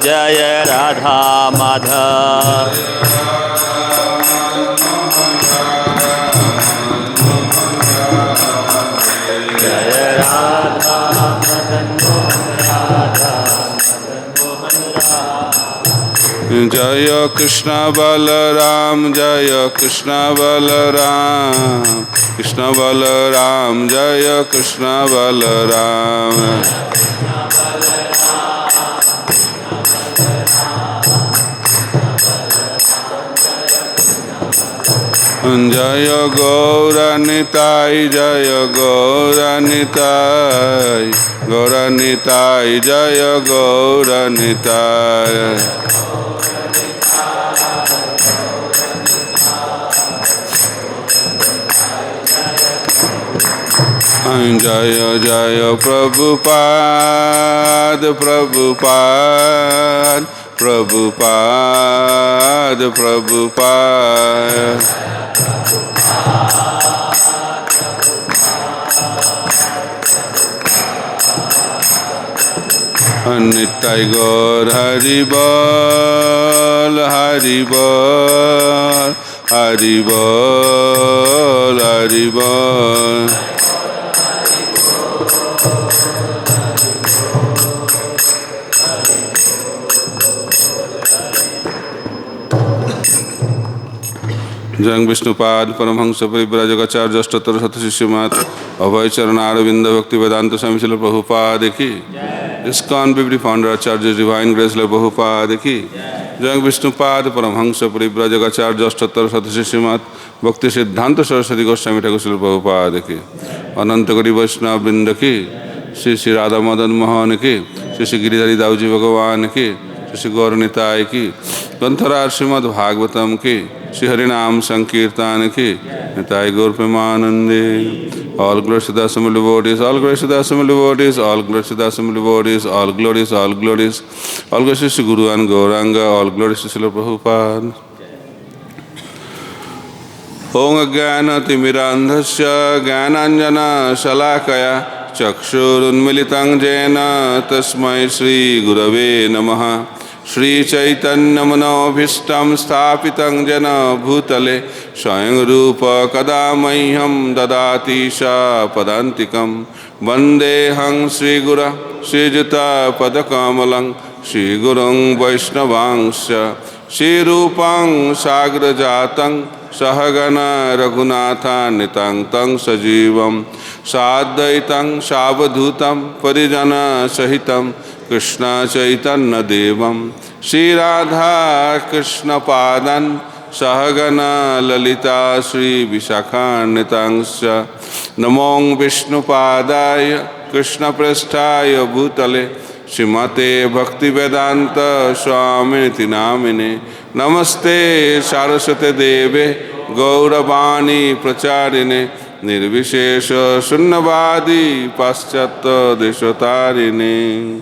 जय राधा माधव। जय राधा मदन मोहन राधा मदन मोहन राधा। जय कृष्ण बलराम जय कृष्ण बलराम कृष्ण बलराम जय कृष्ण बलराम। जय गौरनिताय जय गौरनिताय गौरनिताय जय गौरनिताय। जय जय प्रभुपाद प्रभुपाद प्रभुपाद प्रभुपाद। निताय गौर हरि बोल हरि बोल हरि बोल हरि बोल। जंग विष्णुपाद परमहंस परिव्राजकाचार्य अष्टोत्तर शतशिष्यमात अभय चरणारविंद भक्ति वेदांत स्वामी श्रील प्रभुपाद की। इस्कॉन बिबली फाउंडर आचार्य डिवाइन ग्रेस प्रभुपाद की। जंग विष्णुपाद परमहंस परिव्राजकाचार्य अष्टोत्तर शतशिष्यमात भक्ति सिद्धांत सरस्वती गोस्वामी ठाकुर श्रील प्रभुपाद की। अनंत कोटि वैष्णव वृंद की। श्री श्री राधा मदन मोहन की। श्री श्री गिरिधारी दाऊजी भगवान की। श्री श्री गौरनिताय की। ग्रंथराज श्रीमद् भागवतम की। श्री हरिनाम संकीर्तन की। निताय गौर प्रेमानंदे। All glories to the assembled devotees, all glories to the assembled devotees, all glories to the assembled devotees, all glories, all glories, all glories to Guru and Gauranga, all glories to Srila Prabhupada. Om Ajnana-timirandhasya Jnananjana Shalakaya Chakshurunmilitam Jena Tasmai Shri Gurave Namaha. Shri Chaitanya Manobhishtam Sthapitam Jena Bhutale Swayam Rupa Kada Mahyam Dadati Sha Padantikam Vandeham Shri Gura Shri Juta Padakamalam Shri Gurung Vaishnavangsya Shri Rupam Sagrajatam Sahagana Raghunatha Nitang Tang Sajivam Sadaitam Savadhutam Parijana Sahitam Krishna Chaitanya Devam Shri Radha Krishna Padan Sahagana Lalita Shri Vishakhanitangsya Namong Vishnu Padaya Krishna Prasthaya Bhutale Srimate Bhakti Vedanta Swamiti Namine Namaste Saraswate Deve Gauravani Pracharine Nirvishesha Sunnavadi Paschatya Deshotarine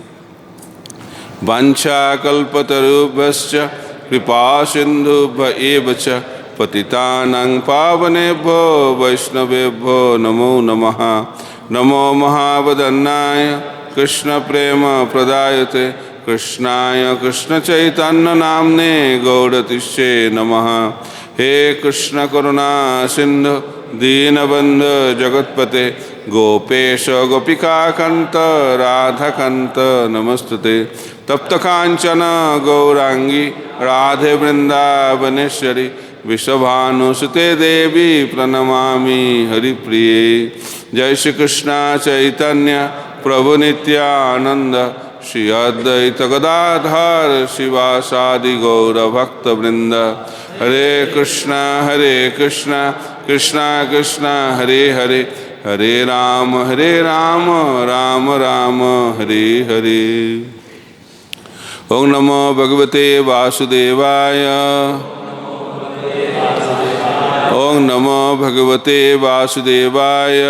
Vancha kalpatarubhascha kripa sindhubhya eva cha patitanang pavanebhyo vaishnavebhyo namo namaha. Namo mahavadannaya krishna prema pradayate krishnaya krishna chaitanya namne gaudatishe namaha. He Krishna karuna sindhu deenabandhu jagatpate Gopesh गोपिका कंत राधा कंत नमस्तुते तप्त कांचन गौरांगी राधे वृंदावनेश्वरी विश्वभानुसुते देवी प्रणमामि हरिप्रिये। जय श्री कृष्ण चैतन्य प्रभु नित्यानंद श्री अद्वैत गदाधर शिवासादि गौर भक्त वृंद। हरे कृष्णा कृष्णा कृष्णा हरे हरे हरे राम राम राम हरे हरे। ओम नमो भगवते वासुदेवाय ओम नमो भगवते वासुदेवाय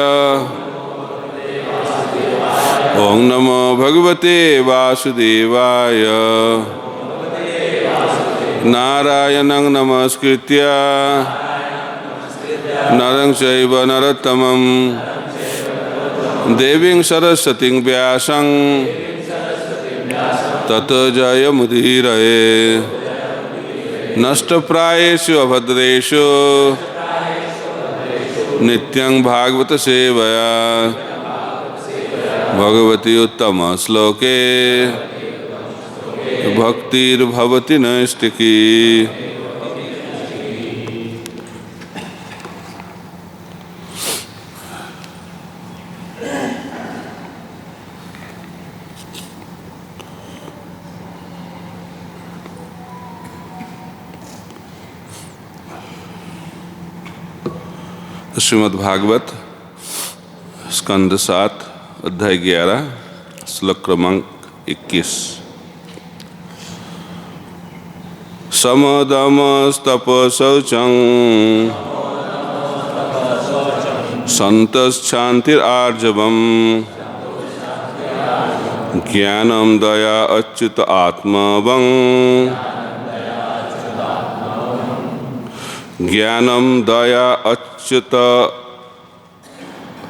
ओम नमो भगवते वासुदेवाय। नारायणं नमस्कृत्य नरं चैव नरोत्तमं देवीं सरस्वतीं व्यासं ततो जयमुदीरये। नष्टप्रायेषु अभद्रेषु नित्यं भागवत सेवया भगवती उत्तम श्लोके भक्तिर्भवति नैष्टिकी। श्रीमद् भागवत स्कंद 7 अध्याय 11 श्लोक क्रमांक 21। समदमस्तपशौचं सन्तश्चान्तिरार्जवम् ज्ञानं दया अच्युत आत्मवं ज्ञानं दया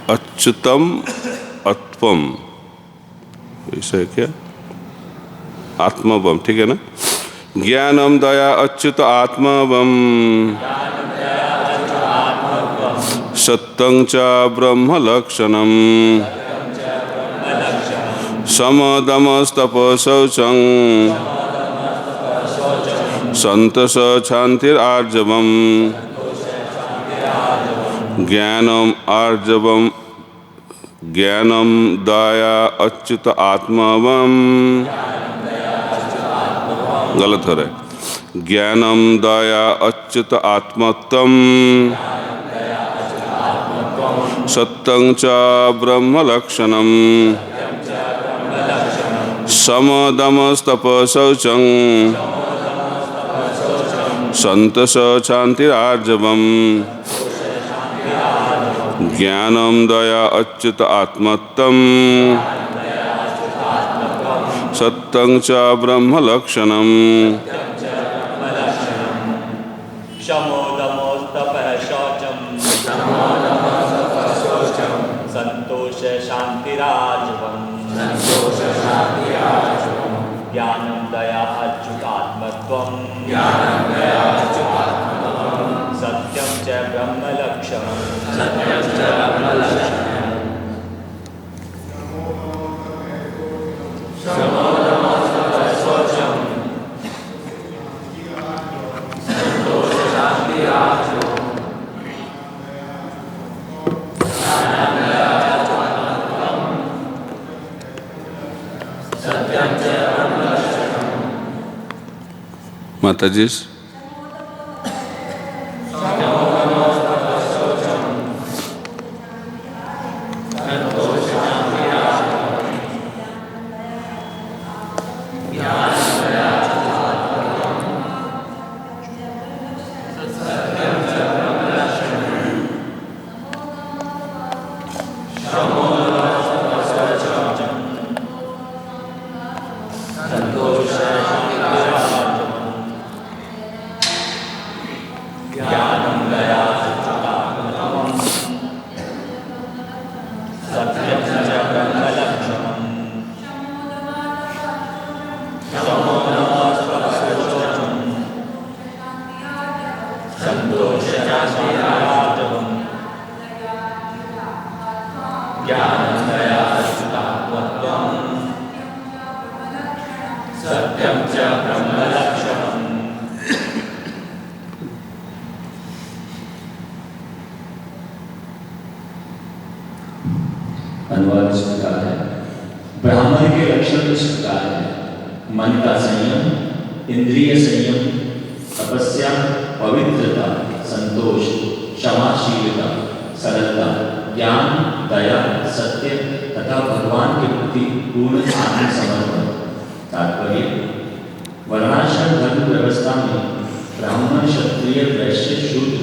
अच्युतम अत्वम, ऐसा है क्या? आत्मवम, ठीक है ना? ज्ञानम दया अच्युत आत्मवम सत्यं च ब्रह्म लक्षणम समदमस्तपशौचं संतोष शांतिरार्जवम् ज्ञानम आर्जवम ज्ञानम दया अच्युत आत्मवम, गलत हो रहा है, ज्ञानम दया अच्युत आत्मत्वम सत्यं च ब्रह्म लक्षणम समदमस्तपशौचं संतोष शांतिरार्जवम् ज्ञानम दया अच्युत आत्मत्वं सत्यं च ब्रह्म लक्षणम। शमोदमोस्तपः शौचं संतोष शांतिरार्जवम् ज्ञानं दया अच्युतात्मत्वं सत्यं च ब्रह्म लक्षणम्। माता जी, अनुवाद इस प्रकार है। ब्राह्मण के लक्षण इस प्रकार है: मन का संयम, इंद्रिय संयम, तपस्या, पवित्रता, संतोष, क्षमाशीलता, सरलता, ज्ञान, दया, सत्य तथा भगवान के प्रति पूर्ण आत्मसमर्पण। तात्पर्य: वर्णाश्रम धर्म व्यवस्था में ब्राह्मण, क्षत्रिय, वैश्य, शूद्र,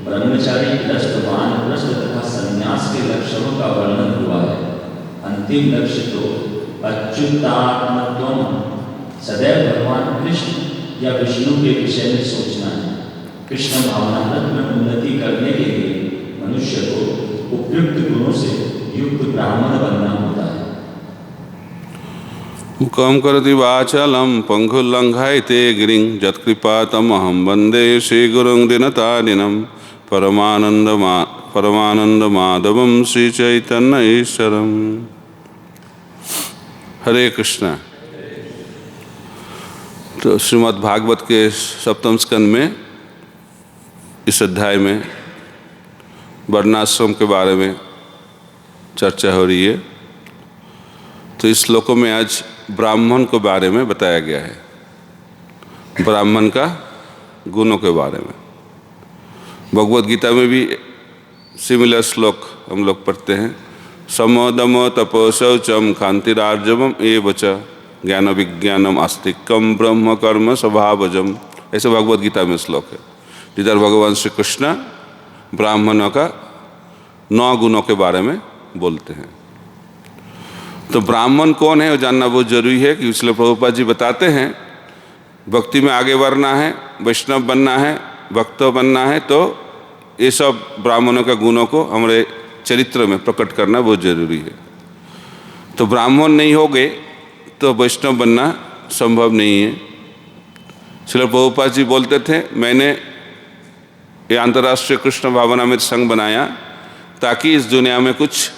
ब्रह्मचारी, गृहस्थ, वानप्रस्थ तथा संन्यास के लक्षणों का वर्णन हुआ है। अंतिम लक्ष्य तो अच्युतात्मत्वम, सदैव भगवान कृष्ण या विष्णु के विषय में सोचना है। कृष्ण भावनामृत में उन्नति करने के लिए मनुष्य को उपयुक्त गुणों से युक्त ब्राह्मण बनना होता है। मुखम करति वाचालम पंगुलंघायते गिरिं यत्कृपा तमहं वंदे श्री गुरुं दिनतारिणं परमानंद माधवम श्री चैतन्य ईश्वरम। हरे कृष्णा। तो श्रीमद् भागवत के सप्तम स्कंद में इस अध्याय में वर्णाश्रम के बारे में चर्चा हो रही है। तो इस श्लोकों में आज ब्राह्मण के बारे में बताया गया है, ब्राह्मण का गुणों के बारे में। भगवद गीता में भी सिमिलर श्लोक हम लोग पढ़ते हैं। समो दमो तपो शौचम कांतिरार्जवम एव च ज्ञान विज्ञानम आस्तिकम ब्रह्म कर्म स्वभावजम, ऐसे भगवद गीता में श्लोक है जिधर भगवान श्री कृष्ण ब्राह्मणों का 9 गुणों के बारे में बोलते हैं। तो ब्राह्मण कौन है वो जानना बहुत जरूरी है, कि इसलिए प्रभुपाद जी बताते हैं भक्ति में आगे बढ़ना है, वैष्णव बनना है, भक्त बनना है, तो ये सब ब्राह्मणों का गुणों को हमारे चरित्र में प्रकट करना बहुत जरूरी है। तो ब्राह्मण नहीं होगे तो वैष्णव बनना संभव नहीं है। श्रील प्रभुपाद जी बोलते थे, मैंने ये अंतर्राष्ट्रीय कृष्ण भावनामृत संघ बनाया ताकि इस दुनिया में कुछ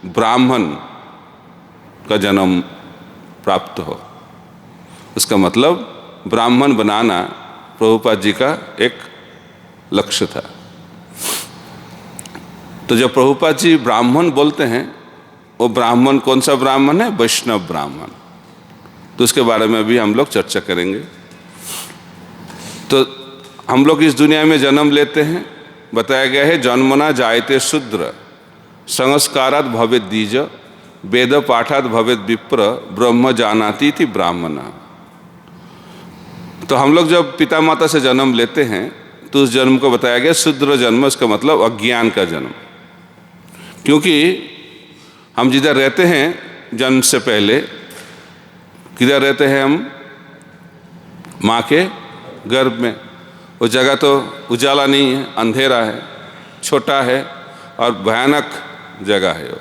ब्राह्मण का जन्म प्राप्त हो। उसका मतलब ब्राह्मण बनाना प्रभुपाद जी का एक लक्ष्य था। तो जब प्रभुपाद जी ब्राह्मण बोलते हैं, वो ब्राह्मण कौन सा ब्राह्मण है? वैष्णव ब्राह्मण। तो उसके बारे में भी हम लोग चर्चा करेंगे। तो हम लोग इस दुनिया में जन्म लेते हैं, बताया गया है जन्मना जायते शूद्र संस्कारात् भवेत् द्विज वेद पाठात् भवेत् विप्र ब्रह्म जानाति इति ब्राह्मण। तो हम लोग जब पिता माता से जन्म लेते हैं तो उस जन्म को बताया गया शूद्र जन्म, इसका मतलब अज्ञान का जन्म। क्योंकि हम जिधर रहते हैं जन्म से पहले, किधर रहते हैं हम? माँ के गर्भ में। वो जगह तो उजाला नहीं है, अंधेरा है, छोटा है और भयानक जगह है।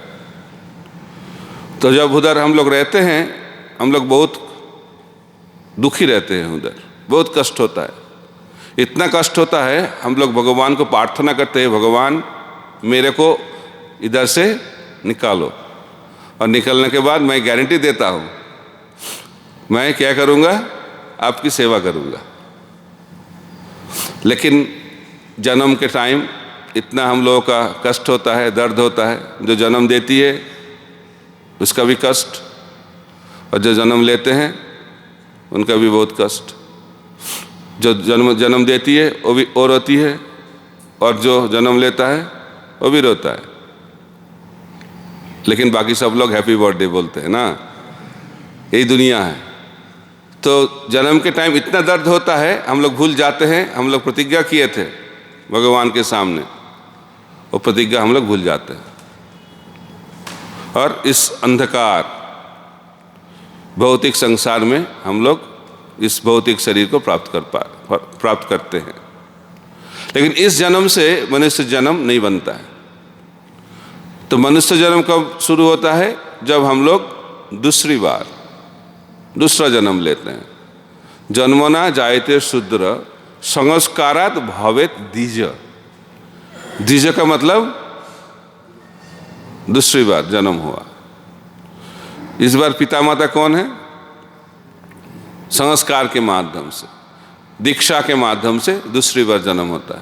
तो जब उधर हम लोग रहते हैं, हम लोग बहुत दुखी रहते हैं, उधर बहुत कष्ट होता है। इतना कष्ट होता है हम लोग भगवान को प्रार्थना करते हैं, भगवान मेरे को इधर से निकालो। और निकलने के बाद मैं गारंटी देता हूँ मैं क्या करूँगा? आपकी सेवा करूँगा। लेकिन जन्म के टाइम इतना हम लोगों का कष्ट होता है, दर्द होता है। जो जन्म देती है उसका भी कष्ट, और जो जन्म लेते हैं उनका भी बहुत कष्ट। जो जन्म देती है वो भी और रोती है, और जो जन्म लेता है वो भी रोता है। लेकिन बाकी सब लोग हैप्पी बर्थडे बोलते हैं ना, यही दुनिया है। तो जन्म के टाइम इतना दर्द होता है, हम लोग भूल जाते हैं। हम लोग प्रतिज्ञा किए थे भगवान के सामने, वो प्रतिज्ञा हम लोग भूल जाते हैं। और इस अंधकार भौतिक संसार में हम लोग इस भौतिक शरीर को प्राप्त करते हैं। लेकिन इस जन्म से मनुष्य जन्म नहीं बनता है। तो मनुष्य जन्म कब शुरू होता है? जब हम लोग दूसरा जन्म लेते हैं। जन्मना जायते शूद्र संस्कारात् भवेत् द्विज। द्विज का मतलब दूसरी बार जन्म हुआ। इस बार पिता माता कौन है? संस्कार के माध्यम से, दीक्षा के माध्यम से दूसरी बार जन्म होता है।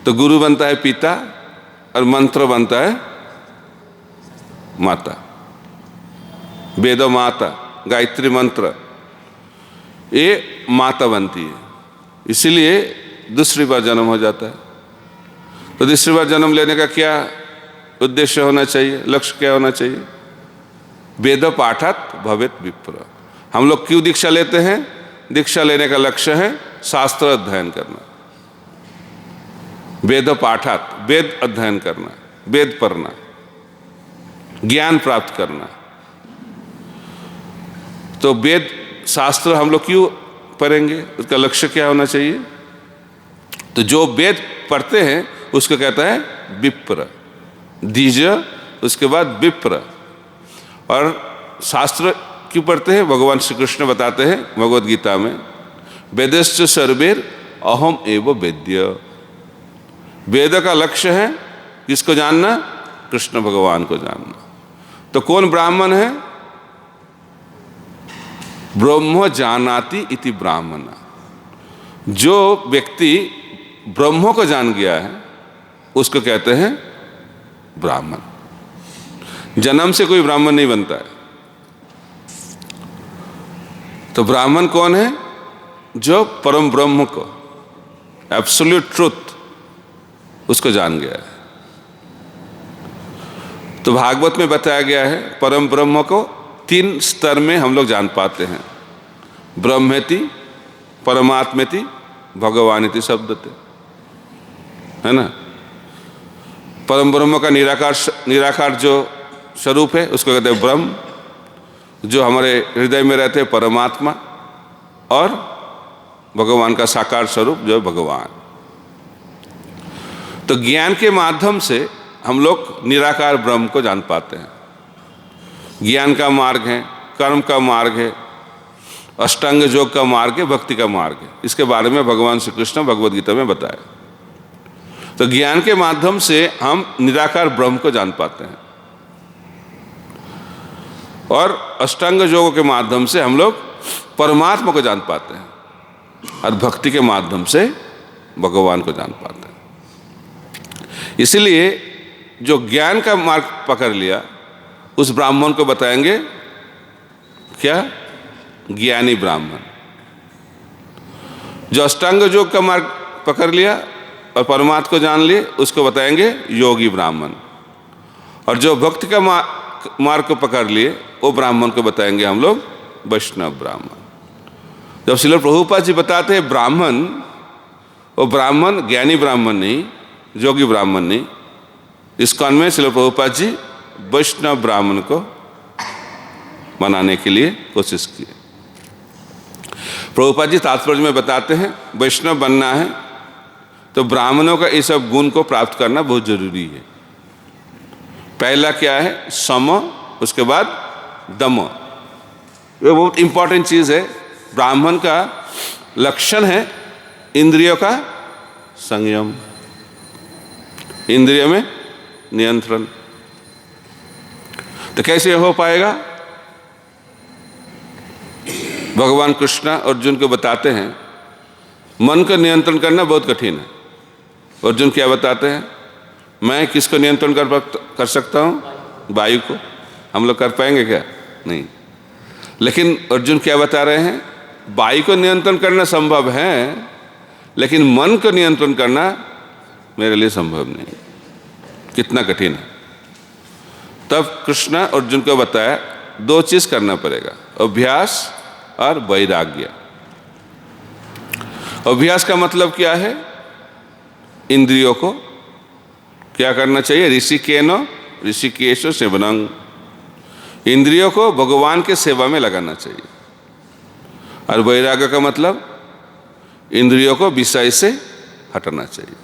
तो गुरु बनता है पिता और मंत्र बनता है माता। वेद माता, गायत्री मंत्र, ये माता बनती है, इसीलिए दूसरी बार जन्म हो जाता है। तो दूसरी बार जन्म लेने का क्या उद्देश्य होना चाहिए, लक्ष्य क्या होना चाहिए? वेद पाठात् भवेत् विप्र। हम लोग क्यों दीक्षा लेते हैं? दीक्षा लेने का लक्ष्य है शास्त्र अध्ययन करना, वेद पाठात्, वेद अध्ययन करना, वेद पढ़ना, ज्ञान प्राप्त करना। तो वेद शास्त्र हम लोग क्यों पढ़ेंगे, उसका लक्ष्य क्या होना चाहिए? तो जो वेद पढ़ते हैं उसको कहता है विप्र, द्विज, उसके बाद विप्र। और शास्त्र क्यों पढ़ते हैं? भगवान श्री कृष्ण बताते हैं भगवद गीता में, वेदश्च सर्वेर अहम एव वेद्य। वेद का लक्ष्य है किसको जानना? कृष्ण भगवान को जानना। तो कौन ब्राह्मण है? ब्रह्म जानाति इति ब्राह्मण। जो व्यक्ति ब्रह्म को जान गया है उसको कहते हैं ब्राह्मण। जन्म से कोई ब्राह्मण नहीं बनता है। तो ब्राह्मण कौन है? जो परम ब्रह्म को, एब्सोल्यूट ट्रुथ, उसको जान गया है। तो भागवत में बताया गया है परम ब्रह्म को 3 स्तर में हम लोग जान पाते हैं। ब्रह्मेति, परमात्मेति, भगवानिति शब्दते, है ना। परम ब्रह्म का निराकार जो स्वरूप है उसको कहते हैं ब्रह्म, जो हमारे हृदय में रहते हैं परमात्मा, और भगवान का साकार स्वरूप जो भगवान। तो ज्ञान के माध्यम से हम लोग निराकार ब्रह्म को जान पाते हैं। ज्ञान का मार्ग है, कर्म का मार्ग है, अष्टांग योग का मार्ग है, भक्ति का मार्ग है। इसके बारे में भगवान श्री कृष्ण भगवद गीता में बताया। तो ज्ञान के माध्यम से हम निराकार ब्रह्म को जान पाते हैं, और अष्टांग योग के माध्यम से हम लोग परमात्मा को जान पाते हैं, और भक्ति के माध्यम से भगवान को जान पाते हैं। इसलिए जो ज्ञान का मार्ग पकड़ लिया उस ब्राह्मण को बताएंगे क्या? ज्ञानी ब्राह्मण। जो अष्टांग योग का मार्ग पकड़ लिया और परमात्मा को जान लिए उसको बताएंगे योगी ब्राह्मण। और जो भक्ति का मार्ग को पकड़ लिए वो ब्राह्मण को बताएंगे हम लोग वैष्णव ब्राह्मण। जब श्रील प्रभुपाद जी बताते हैं ब्राह्मण, वो ब्राह्मण ज्ञानी ब्राह्मण नहीं, योगी ब्राह्मण नहीं। इस्कॉन में श्रील प्रभुपाद जी वैष्णव ब्राह्मण को बनाने के लिए कोशिश की। प्रभुपाद जी तात्पर्य में बताते हैं वैष्णव बनना है तो ब्राह्मणों का ये सब गुण को प्राप्त करना बहुत जरूरी है। पहला क्या है? सम, उसके बाद दम। ये बहुत इंपॉर्टेंट चीज है। ब्राह्मण का लक्षण है इंद्रियों का संयम, इंद्रिय में नियंत्रण। तो कैसे हो पाएगा? भगवान कृष्ण अर्जुन को बताते हैं मन को नियंत्रण करना बहुत कठिन है। अर्जुन क्या बताते हैं? मैं किसको नियंत्रण कर सकता हूँ? वायु को। हम लोग कर पाएंगे क्या? नहीं। लेकिन अर्जुन क्या बता रहे हैं? वायु को नियंत्रण करना संभव है, लेकिन मन को नियंत्रण करना मेरे लिए संभव नहीं। कितना कठिन है। तब कृष्ण अर्जुन को बताया 2 चीज करना पड़ेगा, अभ्यास और वैराग्य। अभ्यास का मतलब क्या है? इंद्रियों को क्या करना चाहिए? ऋषिकेशो सेवनंग। इंद्रियों को भगवान के सेवा में लगाना चाहिए। और वैराग्य का मतलब इंद्रियों को विषय से हटाना चाहिए।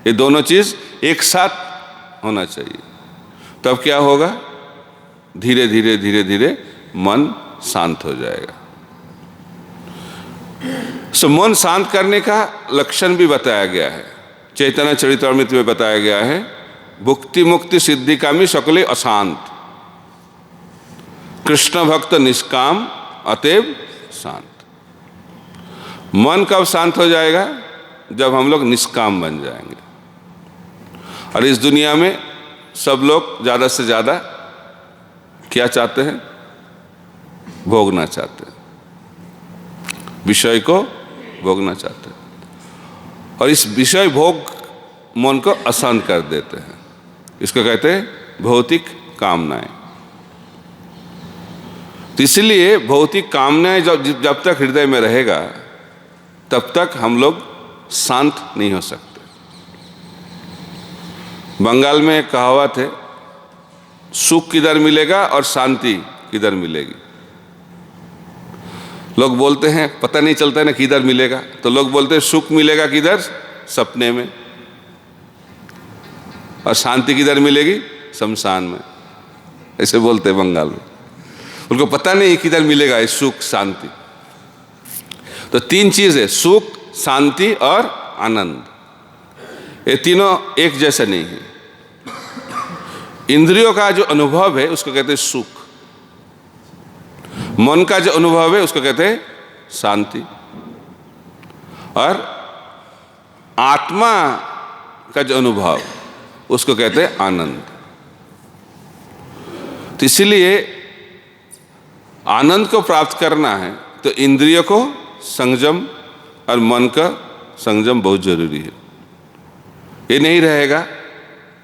ये दोनों चीज एक साथ होना चाहिए। तब क्या होगा? धीरे धीरे धीरे धीरे मन शांत हो जाएगा। मन शांत करने का लक्षण भी बताया गया है। चैतन्य चरितामृत में बताया गया है भुक्ति मुक्ति सिद्धि कामी सकले अशांत, कृष्ण भक्त निष्काम अतएव शांत। मन कब शांत हो जाएगा? जब हम लोग निष्काम बन जाएंगे। और इस दुनिया में सब लोग ज़्यादा से ज़्यादा क्या चाहते हैं? भोगना चाहते हैं, विषय को भोगना चाहते हैं। और इस विषय भोग मन को अशांत कर देते हैं। इसको कहते हैं भौतिक कामनाएं। तो इसलिए भौतिक कामनाएं जब तक हृदय में रहेगा तब तक हम लोग शांत नहीं हो सकते। बंगाल में एक कहावत है, सुख किधर मिलेगा और शांति किधर मिलेगी। लोग बोलते हैं पता नहीं चलता है ना किधर मिलेगा, तो लोग बोलते हैं सुख मिलेगा किधर, सपने में, और शांति किधर मिलेगी, शमशान में। ऐसे बोलते हैं बंगाल में, उनको पता नहीं किधर मिलेगा ये सुख शांति। तो तीन चीज है, सुख शांति और आनंद, ये तीनों एक जैसा नहीं है। इंद्रियों का जो अनुभव है उसको कहते हैं सुख, मन का जो अनुभव है उसको कहते हैं शांति, और आत्मा का जो अनुभव उसको कहते हैं आनंद। तो इसलिए आनंद को प्राप्त करना है तो इंद्रियों को संयम और मन का संयम बहुत जरूरी है। ये नहीं रहेगा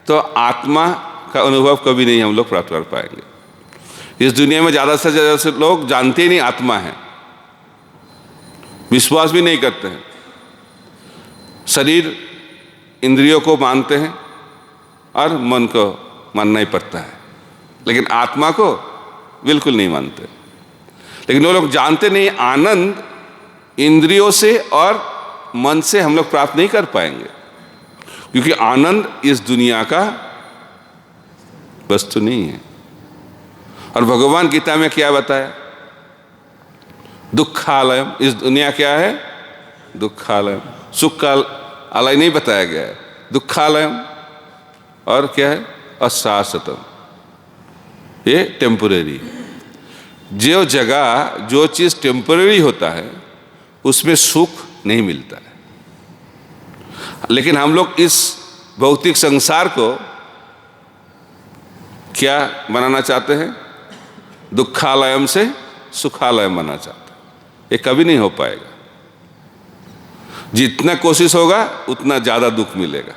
तो आत्मा का अनुभव कभी नहीं हम लोग प्राप्त कर पाएंगे। इस दुनिया में ज़्यादा से ज़्यादा से लोग जानते ही नहीं आत्मा है, विश्वास भी नहीं करते हैं, शरीर इंद्रियों को मानते हैं और मन को मानना ही पड़ता है, लेकिन आत्मा को बिल्कुल नहीं मानते। लेकिन वो लोग जानते नहीं आनंद इंद्रियों से और मन से हम लोग प्राप्त नहीं कर पाएंगे, क्योंकि आनंद इस दुनिया का वस्तु नहीं है। और भगवान गीता में क्या बताया, दुखालयम, इस दुनिया क्या है, दुखालयम, सुख का आलय नहीं बताया गया है, दुखालयम, और क्या है, अशाश्वतम, ये टेम्परेरी। जो जगह जो चीज टेम्परेरी होता है उसमें सुख नहीं मिलता है। लेकिन हम लोग इस भौतिक संसार को क्या बनाना चाहते हैं, दुखालयम से सुखालयम बनाना चाहते हैं। ये कभी नहीं हो पाएगा, जितना कोशिश होगा उतना ज़्यादा दुख मिलेगा।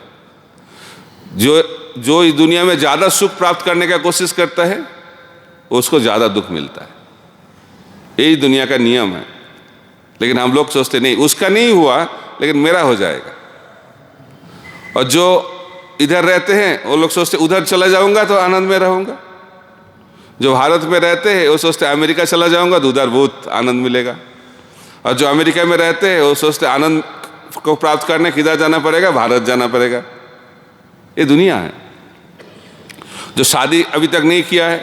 जो इस दुनिया में ज़्यादा सुख प्राप्त करने का कोशिश करता है उसको ज़्यादा दुख मिलता है, यही दुनिया का नियम है। लेकिन हम लोग सोचते नहीं, उसका नहीं हुआ लेकिन मेरा हो जाएगा। और जो इधर रहते हैं वो लोग सोचते उधर चला जाऊंगा तो आनंद में रहूंगा। जो भारत में रहते हैं वो सोचते अमेरिका चला जाऊंगा तो उधर बहुत आनंद मिलेगा। और जो अमेरिका में रहते हैं वो सोचते आनंद को प्राप्त करने किधर जाना पड़ेगा, भारत जाना पड़ेगा। ये दुनिया है। जो शादी अभी तक नहीं किया है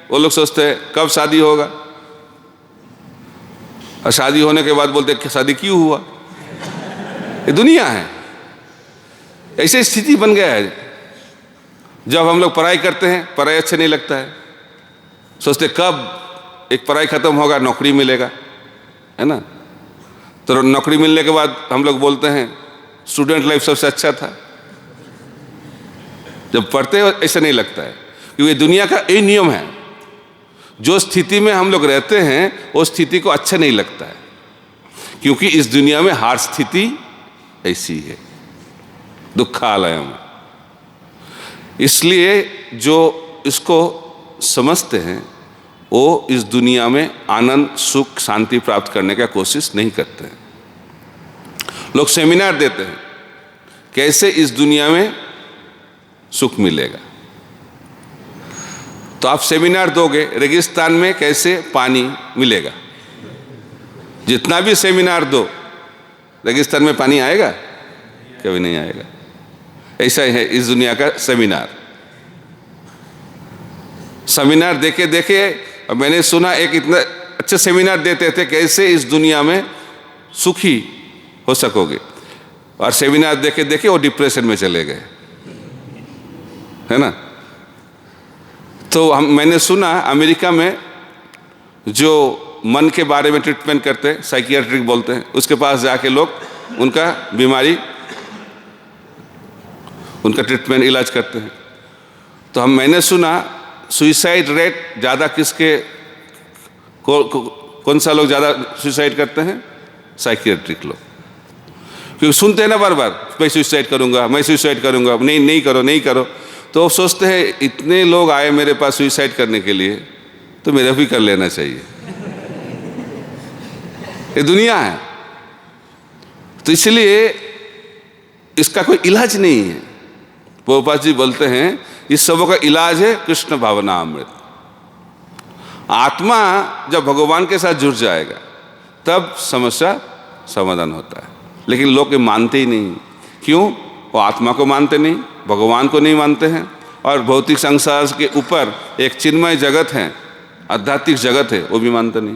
वो लोग सोचते हैं कब शादी होगा, और शादी होने के बाद बोलते हैं शादी क्यों हुआ। ये दुनिया है, ऐसी स्थिति बन गया है। जब हम लोग पढ़ाई करते हैं पढ़ाई अच्छा नहीं लगता है, सोचते कब एक पढ़ाई खत्म होगा नौकरी मिलेगा, है ना। तो नौकरी मिलने के बाद हम लोग बोलते हैं स्टूडेंट लाइफ सबसे अच्छा था। जब पढ़ते हो ऐसा नहीं लगता है, क्योंकि दुनिया का यही नियम है। जो स्थिति में हम लोग रहते हैं वो स्थिति को अच्छा नहीं लगता है, क्योंकि इस दुनिया में हर स्थिति ऐसी है, दुखालयम। इसलिए जो इसको समझते हैं वो इस दुनिया में आनंद सुख शांति प्राप्त करने का कोशिश नहीं करते हैं। लोग सेमिनार देते हैं कैसे इस दुनिया में सुख मिलेगा, तो आप सेमिनार दोगे रेगिस्तान में कैसे पानी मिलेगा। जितना भी सेमिनार दो रेगिस्तान में पानी आएगा, कभी नहीं आएगा। ऐसा ही है इस दुनिया का सेमिनार। सेमिनार देखे देखे मैंने सुना एक इतना अच्छे सेमिनार देते थे कैसे इस दुनिया में सुखी हो सकोगे, और सेमिनार देखे देखे वो डिप्रेशन में चले गए, है ना। तो मैंने सुना अमेरिका में जो मन के बारे में ट्रीटमेंट करते हैं, साइकियाट्रिक बोलते हैं, उसके पास जाके लोग उनका बीमारी उनका ट्रीटमेंट इलाज करते हैं। तो मैंने सुना सुइसाइड रेट ज़्यादा किसके कौन सा लोग ज़्यादा सुइसाइड करते हैं, साइकियाट्रिक लोग। क्योंकि सुनते हैं ना बार बार मैं सुइसाइड करूँगा, मैं सुइसाइड करूँगा, नहीं करो नहीं करो। तो सोचते हैं इतने लोग आए मेरे पास सुइसाइड करने के लिए तो मेरा भी कर लेना चाहिए। ये दुनिया है। तो इसलिए इसका कोई इलाज नहीं है। प्रभुपाद जी बोलते हैं इस सबों का इलाज है कृष्ण भावना अमृत। आत्मा जब भगवान के साथ जुड़ जाएगा तब समस्या समाधान होता है। लेकिन लोग ये मानते ही नहीं। क्यों? वो आत्मा को मानते नहीं, भगवान को नहीं मानते हैं, और भौतिक संसार के ऊपर एक चिन्मय जगत है, आध्यात्मिक जगत है, वो भी मानते नहीं।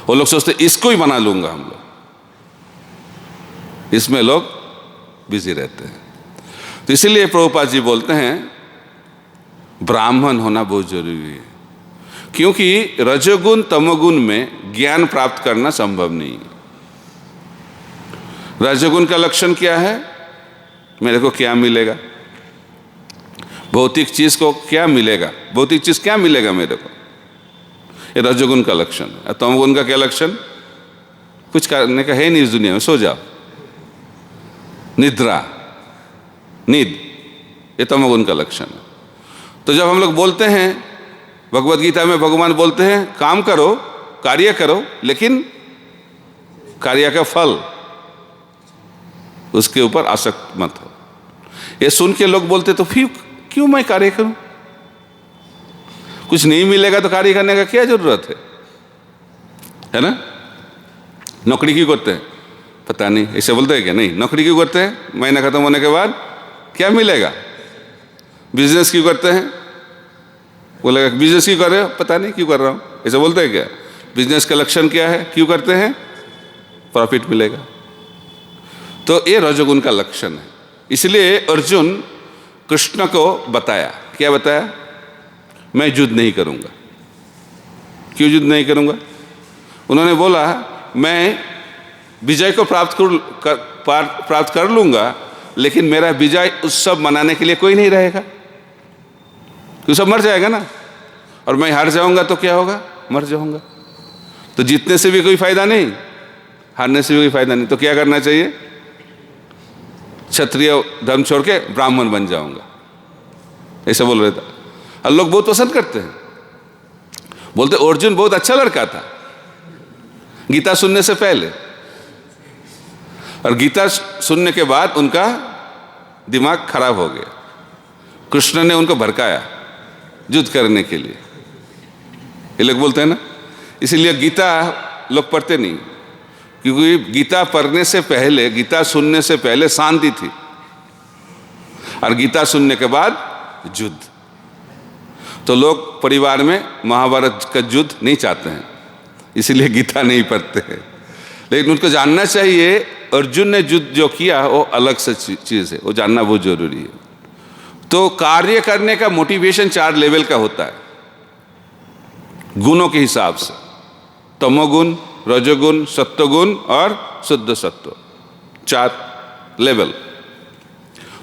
वो लोग सोचते इसको ही बना लूंगा हम लोग, इसमें लोग बिजी रहते हैं। तो इसीलिए प्रभुपाद जी बोलते हैं ब्राह्मण होना बहुत जरूरी है, क्योंकि रजोगुण तमोगुण में ज्ञान प्राप्त करना संभव नहीं है। रजोगुण का लक्षण क्या है? मेरे को क्या मिलेगा, भौतिक चीज को क्या मिलेगा, भौतिक चीज क्या मिलेगा मेरे को, ये रजोगुण का लक्षण है। तमोगुण का क्या लक्षण? कुछ करने का है नहीं इस दुनिया में, सो जाओ, निद्रा, नींद, ये तमोगुण का लक्षण है। तो जब हम लोग बोलते हैं, भगवद गीता में भगवान बोलते हैं काम करो, कार्य करो, लेकिन कार्य का फल उसके ऊपर आसक्त मत हो। ये सुन के लोग बोलते तो फिर क्यों मैं कार्य करूं, कुछ नहीं मिलेगा तो कार्य करने का क्या जरूरत है ना? नौकरी क्यों करते हैं? पता नहीं, ऐसे बोलते हैं क्या? नहीं, नौकरी क्यों करते हैं? महीना खत्म होने के बाद क्या मिलेगा? बिजनेस क्यों करते हैं? बोलेगा बिजनेस क्यों कर रहे हो? पता नहीं क्यों कर रहा हूं, ऐसे बोलते हैं क्या? बिजनेस का लक्षण क्या है, क्यों करते हैं? प्रॉफिट मिलेगा। तो ये रजोगुण का लक्षण है। इसलिए अर्जुन कृष्ण को बताया, क्या बताया? मैं युद्ध नहीं करूंगा। क्यों युद्ध नहीं करूंगा? उन्होंने बोला मैं विजय को प्राप्त कर लूंगा, लेकिन मेरा विजय उत्सव मनाने के लिए कोई नहीं रहेगा, क्यों सब मर जाएगा ना, और मैं हार जाऊंगा तो क्या होगा? मर जाऊंगा। तो जीतने से भी कोई फायदा नहीं, हारने से भी कोई फायदा नहीं। तो क्या करना चाहिए? क्षत्रिय धर्म छोड़ के ब्राह्मण बन जाऊंगा, ऐसा बोल रहा था। और लोग बहुत पसंद करते हैं, बोलते अर्जुन बहुत अच्छा लड़का था गीता सुनने से पहले, और गीता सुनने के बाद उनका दिमाग खराब हो गया। कृष्ण ने उनको भड़काया युद्ध करने के लिए, ये लोग बोलते हैं ना। इसीलिए गीता लोग पढ़ते नहीं, क्योंकि गीता पढ़ने से पहले, गीता सुनने से पहले शांति थी, और गीता सुनने के बाद युद्ध। तो लोग परिवार में महाभारत का युद्ध नहीं चाहते हैं, इसीलिए गीता नहीं पढ़ते हैं। लेकिन उनको जानना चाहिए अर्जुन ने युद्ध जो किया वो अलग से चीज़ है, वो जानना बहुत जरूरी है। तो कार्य करने का मोटिवेशन 4 लेवल का होता है गुणों के हिसाब से, तमोगुण, रजोगुण, सत्वगुण और शुद्ध सत्व, 4 लेवल।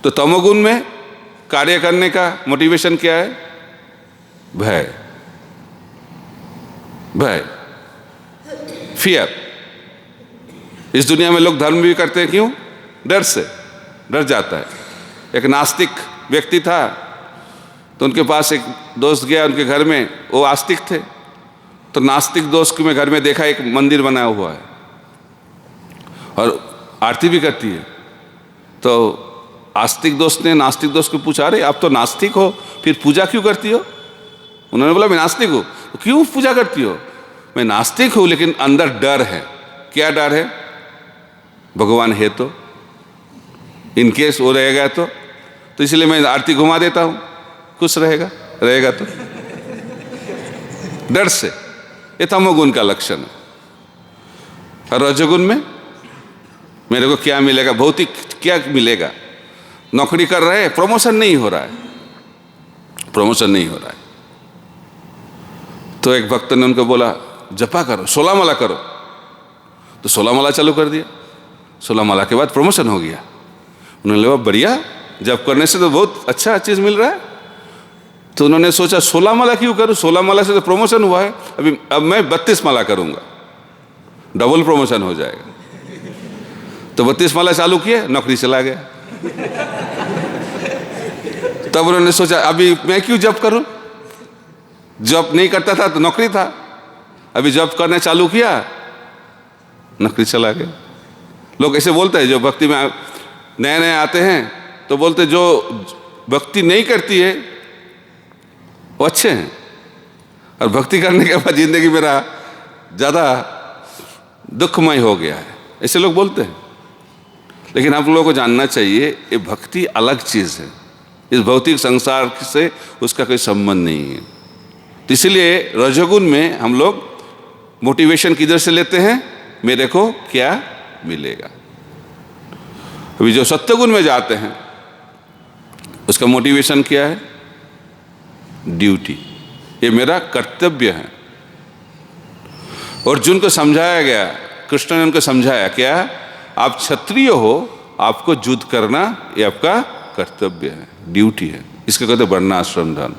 तो तमोगुण में कार्य करने का मोटिवेशन क्या है? भय, भय, फियर। इस दुनिया में लोग धर्म भी करते हैं, क्यों? डर से, डर जाता है। एक नास्तिक व्यक्ति था, तो उनके पास एक दोस्त गया उनके घर में, वो आस्तिक थे। तो नास्तिक दोस्त को मैं घर में देखा एक मंदिर बनाया हुआ है और आरती भी करती है। तो आस्तिक दोस्त ने नास्तिक दोस्त को पूछा, अरे आप तो नास्तिक हो, फिर पूजा क्यों करती हो? उन्होंने बोला मैं नास्तिक हूँ। तो क्यों पूजा करती हो? मैं नास्तिक हूँ, लेकिन अंदर डर है। क्या डर है? भगवान है तो, इनकेस वो रहेगा तो इसलिए मैं आरती घुमा देता हूँ, खुश रहेगा तो, डर से। ये तमोगुण का लक्षण है। और रजोगुण में मेरे को क्या मिलेगा, भौतिक क्या मिलेगा? नौकरी कर रहे हैं, प्रमोशन नहीं हो रहा है, प्रमोशन नहीं हो रहा है। तो एक भक्त ने उनको बोला जपा करो, 16 माला करो। तो 16 माला चालू कर दिया, 16 माला के बाद प्रमोशन हो गया। उन्होंने बोला बढ़िया, जप करने से तो बहुत अच्छा चीज़ मिल रहा है। तो उन्होंने सोचा 16 माला क्यों करूं, 16 माला से तो प्रमोशन हुआ है, अब मैं 32 माला करूंगा, डबल प्रमोशन हो जाएगा। तो 32 माला चालू किए, नौकरी चला गया। तब उन्होंने सोचा अभी मैं क्यों जप करूं, जप नहीं करता था तो नौकरी था, अभी जप करना चालू किया, नौकरी चला गया। लोग ऐसे बोलते हैं, जो भक्ति में नए नए आते हैं तो बोलते जो भक्ति नहीं करती है वो अच्छे हैं, और भक्ति करने के बाद जिंदगी मेरा ज़्यादा दुखमय हो गया है, ऐसे लोग बोलते हैं। लेकिन आप लोगों को जानना चाहिए ये भक्ति अलग चीज़ है, इस भौतिक संसार से उसका कोई संबंध नहीं है। तो इसलिए रजोगुण में हम लोग मोटिवेशन किधर से लेते हैं, मेरे को क्या मिलेगा। अभी जो सत्वगुण में जाते हैं उसका मोटिवेशन क्या है, ड्यूटी, ये मेरा कर्तव्य है। अर्जुन को समझाया गया, कृष्ण ने उनको समझाया क्या, आप क्षत्रिय हो, आपको युद्ध करना ये आपका कर्तव्य है, ड्यूटी है। इसको कहते हैं वर्णाश्रम धर्म।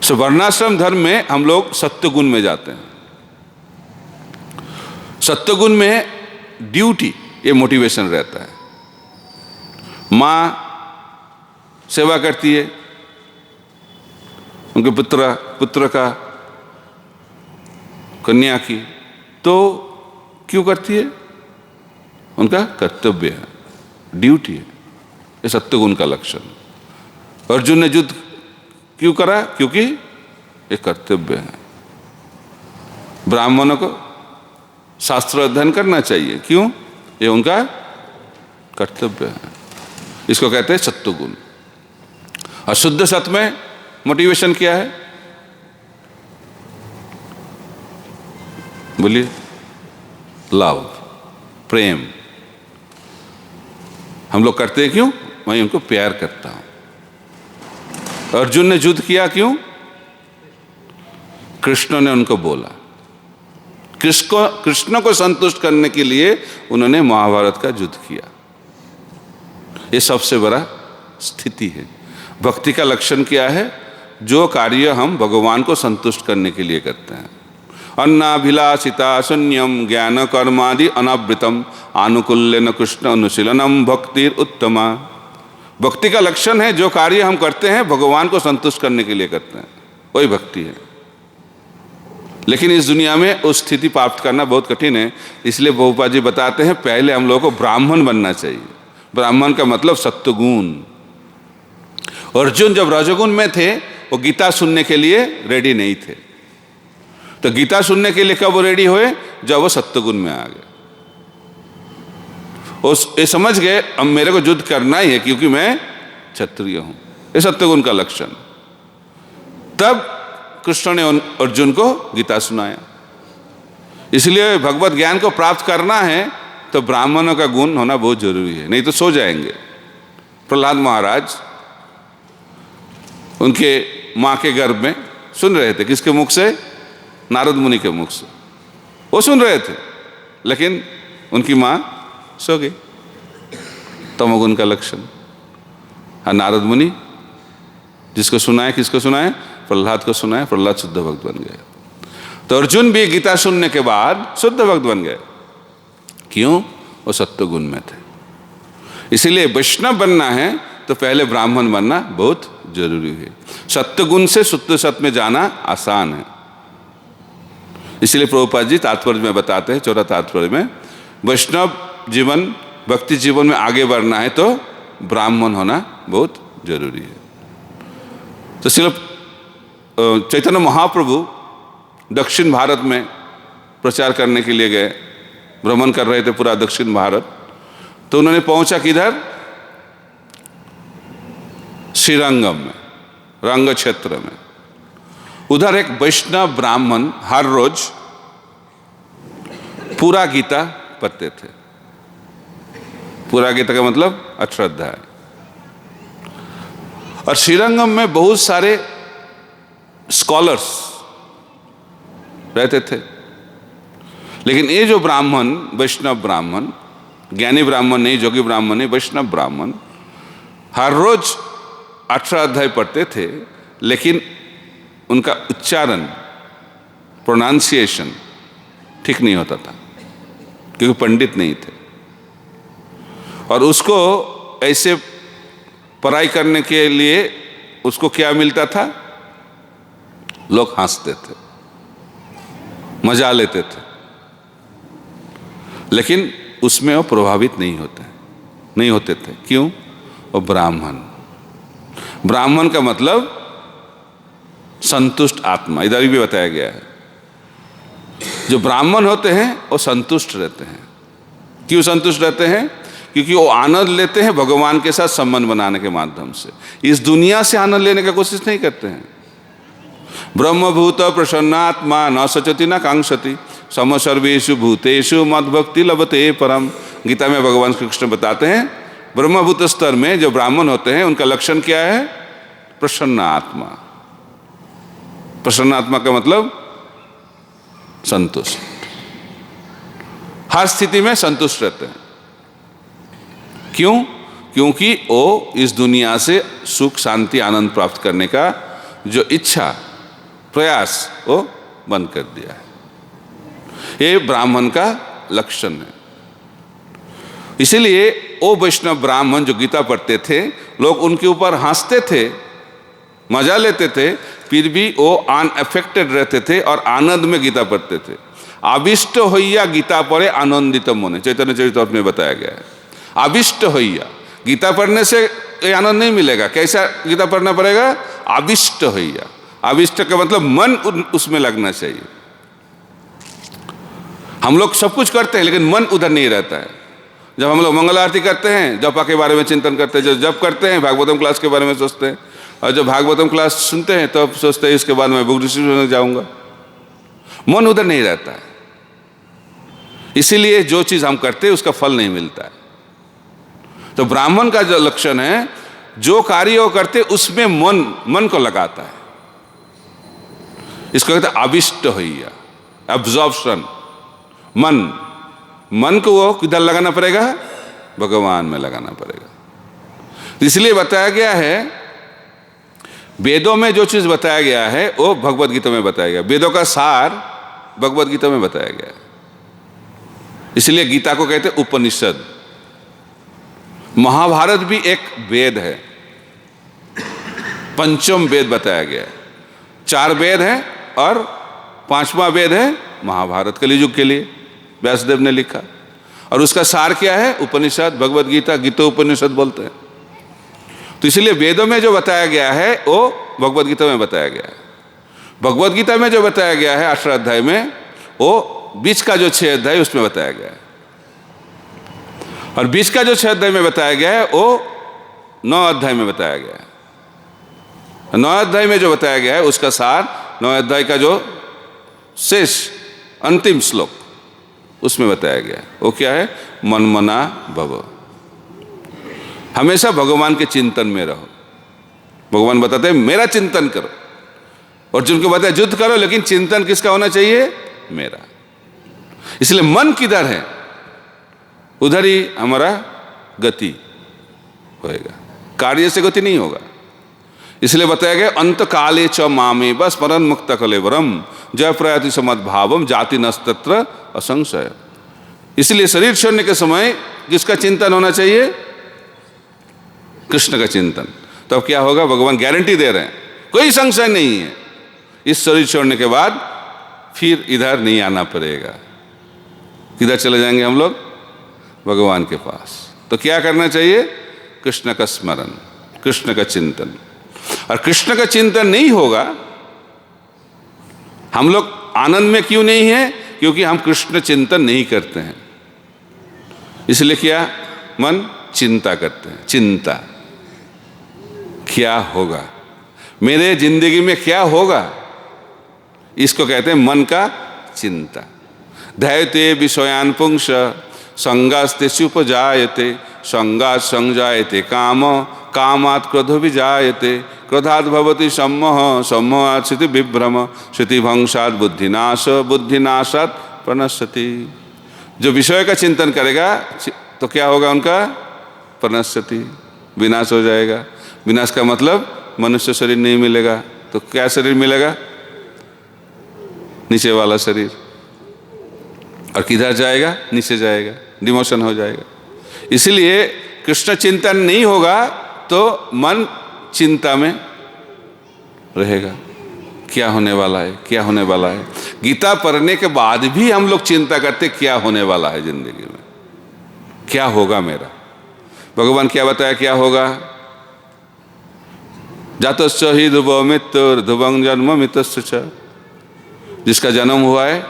सो वर्णाश्रम धर्म में हम लोग सत्वगुण में जाते हैं। सत्वगुण में ड्यूटी ये मोटिवेशन रहता है। माँ सेवा करती है उनके पुत्र का, कन्या की, तो क्यों करती है, उनका कर्तव्य है, ड्यूटी है, ये सत्वगुण का लक्षण। अर्जुन ने युद्ध क्यों करा, क्योंकि ये कर्तव्य है। ब्राह्मणों को शास्त्र अध्ययन करना चाहिए, क्यों, ये उनका कर्तव्य है। इसको कहते हैं सत्वगुण। और शुद्ध सत्व में मोटिवेशन क्या है, बोलिए, लव, प्रेम। हम लोग करते हैं क्यों, मैं उनको प्यार करता हूं। अर्जुन ने युद्ध किया क्यों, कृष्ण ने उनको बोला, कृष्ण को संतुष्ट करने के लिए उन्होंने महाभारत का युद्ध किया। ये सबसे बड़ा स्थिति है। भक्ति का लक्षण क्या है, जो कार्य हम भगवान को संतुष्ट करने के लिए करते हैं। अन्नाभिलाषिता शून्यम ज्ञान कर्मादि अनावृतम आनुकूल्यन कृष्ण अनुशीलनम भक्तिर उत्तमा। भक्ति का लक्षण है जो कार्य हम करते हैं भगवान को संतुष्ट करने के लिए करते हैं, वही भक्ति है। लेकिन इस दुनिया में उस स्थिति प्राप्त करना बहुत कठिन है। इसलिए बहुपा जी बताते हैं पहले हम लोगों को ब्राह्मण बनना चाहिए। ब्राह्मण का मतलब सत्वगुण। अर्जुन जब रजोगुण में थे वो गीता सुनने के लिए रेडी नहीं थे, तो गीता सुनने के लिए कब वो रेडी हुए, जब वो सत्वगुण में आ गए। ये समझ गए अब मेरे को युद्ध करना ही है क्योंकि मैं क्षत्रिय हूं, ये सत्वगुण का लक्षण। तब कृष्ण ने अर्जुन को गीता सुनाया। इसलिए भगवत ज्ञान को प्राप्त करना है तो ब्राह्मणों का गुण होना बहुत जरूरी है, नहीं तो सो जाएंगे। प्रहलाद महाराज उनके माँ के गर्भ में सुन रहे थे, किसके मुख से, नारद मुनि के मुख से। वो सुन रहे थे लेकिन उनकी माँ सो गई, तमोगुण का लक्षण। हाँ, नारद मुनि जिसको सुनाए, किसको सुनाए, प्रहलाद को सुनाए, प्रहलाद शुद्ध भक्त बन गए। तो अर्जुन भी गीता सुनने के बाद शुद्ध भक्त बन गए। क्यों, वो सत्वगुण में थे। इसीलिए वैष्णव बनना है तो पहले ब्राह्मण बनना बहुत जरूरी है। सत्वगुण से शुद्ध सत्व में जाना आसान है। इसलिए प्रभुपाद जी तात्पर्य में बताते हैं, चौथा तात्पर्य में, वैष्णव जीवन, भक्ति जीवन में आगे बढ़ना है तो ब्राह्मण होना बहुत जरूरी है। तो सिर्फ चैतन्य महाप्रभु दक्षिण भारत में प्रचार करने के लिए गए, भ्रमण कर रहे थे पूरा दक्षिण भारत। तो उन्होंने पहुंचा किधर, श्रीरंगम में, रंग क्षेत्र में। उधर एक वैष्णव ब्राह्मण हर रोज पूरा गीता पढ़ते थे। पूरा गीता का मतलब 18 अध्याय। और श्रीरंगम में बहुत सारे स्कॉलर्स रहते थे। लेकिन ये जो ब्राह्मण, वैष्णव ब्राह्मण, ज्ञानी ब्राह्मण नहीं, जोगी ब्राह्मण नहीं, वैष्णव ब्राह्मण हर रोज 18 अध्याय पढ़ते थे, लेकिन उनका उच्चारण, प्रोनाउंसिएशन ठीक नहीं होता था क्योंकि पंडित नहीं थे। और उसको ऐसे पढ़ाई करने के लिए उसको क्या मिलता था, लोग हंसते थे, मजा लेते थे, लेकिन उसमें वो प्रभावित नहीं होते थे। क्यों, वो ब्राह्मण। ब्राह्मण का मतलब संतुष्ट आत्मा, इधर भी बताया गया है। जो ब्राह्मण होते हैं वो संतुष्ट रहते हैं। क्यों संतुष्ट रहते हैं? क्योंकि वो आनंद लेते हैं भगवान के साथ संबंध बनाने के माध्यम से। इस दुनिया से आनंद लेने की कोशिश नहीं करते हैं। ब्रह्मभूत प्रसन्नात्मा न सचति न कांक्षति सम सर्वेषु भूतेषु मद्भक्ति लभते परम। गीता में भगवान श्री कृष्ण बताते हैं ब्रह्मभूत स्तर में जो ब्राह्मण होते हैं उनका लक्षण क्या है? प्रसन्न आत्मा। प्रसन्न आत्मा का मतलब संतुष्ट, हर स्थिति में संतुष्ट रहते हैं। क्यों? क्योंकि वो इस दुनिया से सुख शांति आनंद प्राप्त करने का जो इच्छा प्रयास वो बंद कर दिया है। ये ब्राह्मण का लक्षण है। इसीलिए वो वैष्णव ब्राह्मण जो गीता पढ़ते थे, लोग उनके ऊपर हंसते थे, मजा लेते थे, फिर भी वो अनअफेक्टेड रहते थे और आनंद में गीता पढ़ते थे। आविष्ट होइया गीता पढ़े आनंदित मने, चैतन्य चरितामृत में बताया गया है। आविष्ट होइया, गीता पढ़ने से ये आनंद नहीं मिलेगा। कैसा गीता पढ़ना पड़ेगा? आविष्ट होइया। आविष्ट का मतलब मन उसमें लगना चाहिए। हम लोग सब कुछ करते हैं लेकिन मन उधर नहीं रहता है। जब हम लोग मंगल आरती करते हैं, जपा के बारे में चिंतन करते हैं, जब जप करते हैं भागवतम क्लास के बारे में सोचते हैं, और जब भागवतम क्लास सुनते हैं तब सोचते हैं इसके बाद मैं बुक डिस्ट्रीब्यूशन जाऊंगा। मन उधर नहीं रहता है। इसीलिए जो चीज हम करते हैं उसका फल नहीं मिलता है। तो ब्राह्मण का जो लक्षण है, जो कार्य वो करते उसमें मन को लगाता है। इसको कहते हैं आविष्ट होइया, एब्जॉर्प्शन। मन को वो किधर लगाना पड़ेगा? भगवान में लगाना पड़ेगा। इसलिए बताया गया है, वेदों में जो चीज बताया गया है वो भगवत गीता में बताया गया। वेदों का सार भगवत गीता में बताया गया है। इसलिए गीता को कहते हैं उपनिषद। महाभारत भी एक वेद है, पंचम वेद बताया गया है। 4 वेद हैं और 5वां वेद है महाभारत, कलियुग के लिए व्यासदेव ने लिखा। और उसका सार क्या है? उपनिषद, भगवत गीता, गीतोपनिषद बोलते हैं। तो इसलिए वेदों में जो बताया गया है वो भगवत गीता में बताया गया है। भगवत गीता में जो बताया गया है 18 अध्याय में, वो बीच का जो 6 अध्याय उसमें बताया गया है। और बीच का जो 6 अध्याय में बताया गया है वो 9 अध्याय में बताया गया है। 9 अध्याय में जो बताया गया है उसका सार 9 अध्याय का जो शेष अंतिम श्लोक उसमें बताया गया है। वो क्या है? मनमना भव। हमेशा भगवान के चिंतन में रहो। भगवान बताते हैं मेरा चिंतन करो। अर्जुन को बताया युद्ध करो, लेकिन चिंतन किसका होना चाहिए? मेरा। इसलिए मन किधर है उधर ही हमारा गति होएगा, कार्य से गति नहीं होगा। इसलिए बताया गया अंत काले च मामे बस स्मरण मुक्त कलेवरम जय प्रयाति समद्भावम जाति नस्तत्र असंशय। इसलिए शरीर छोड़ने के समय किसका चिंतन होना चाहिए? कृष्ण का चिंतन। तो अब क्या होगा? भगवान गारंटी दे रहे हैं, कोई संशय नहीं है, इस शरीर छोड़ने के बाद फिर इधर नहीं आना पड़ेगा। किधर चले जाएंगे हम लोग? भगवान के पास। तो क्या करना चाहिए? कृष्ण का स्मरण, कृष्ण का चिंतन। और कृष्ण का चिंतन नहीं होगा, हम लोग आनंद में क्यों नहीं है? क्योंकि हम कृष्ण चिंतन नहीं करते हैं। इसलिए क्या? मन चिंता करते हैं। चिंता क्या होगा, मेरे जिंदगी में क्या होगा, इसको कहते हैं मन का चिंता। ध्यायते विषयान पुंस संगास्ते उपजायते संगात संजायते काम कामात् क्रोधो विजायते क्रोधात् भवति सम्मोह सम्मोहात् स्थिति विभ्रम स्थिति भंशात् बुद्धिनाश बुद्धिनाशात् प्रणश्यति। जो विषय का चिंतन करेगा तो क्या होगा? उनका प्रणश्यति, विनाश हो जाएगा। विनाश का मतलब मनुष्य शरीर नहीं मिलेगा। तो क्या शरीर मिलेगा? नीचे वाला शरीर। और किधर जाएगा? नीचे जाएगा, डिमोशन हो जाएगा। इसलिए कृष्ण चिंतन नहीं होगा तो मन चिंता में रहेगा, क्या होने वाला है, क्या होने वाला है। गीता पढ़ने के बाद भी हम लोग चिंता करते क्या होने वाला है जिंदगी में, क्या होगा मेरा। भगवान क्या बताया क्या होगा? जातश्च हि ध्रुवो मृत्युर् ध्रुवं जन्म मृतश्च। जिसका जन्म हुआ है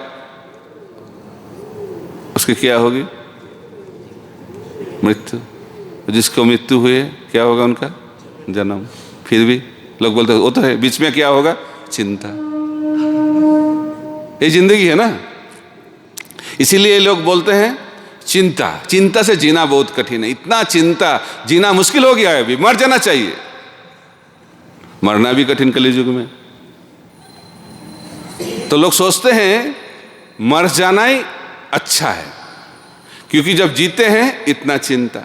उसकी क्या होगी? मृत्यु। जिसको मृत्यु हुई है क्या होगा? उनका जन्म। फिर भी लोग बोलते हैं वो तो है, बीच में क्या होगा? चिंता। ये जिंदगी है ना। इसीलिए लोग बोलते हैं चिंता, चिंता से जीना बहुत कठिन है। इतना चिंता, जीना मुश्किल हो गया है, अभी मर जाना चाहिए। मरना भी कठिन कलियुग में। तो लोग सोचते हैं मर जाना ही अच्छा है, क्योंकि जब जीते हैं इतना चिंता।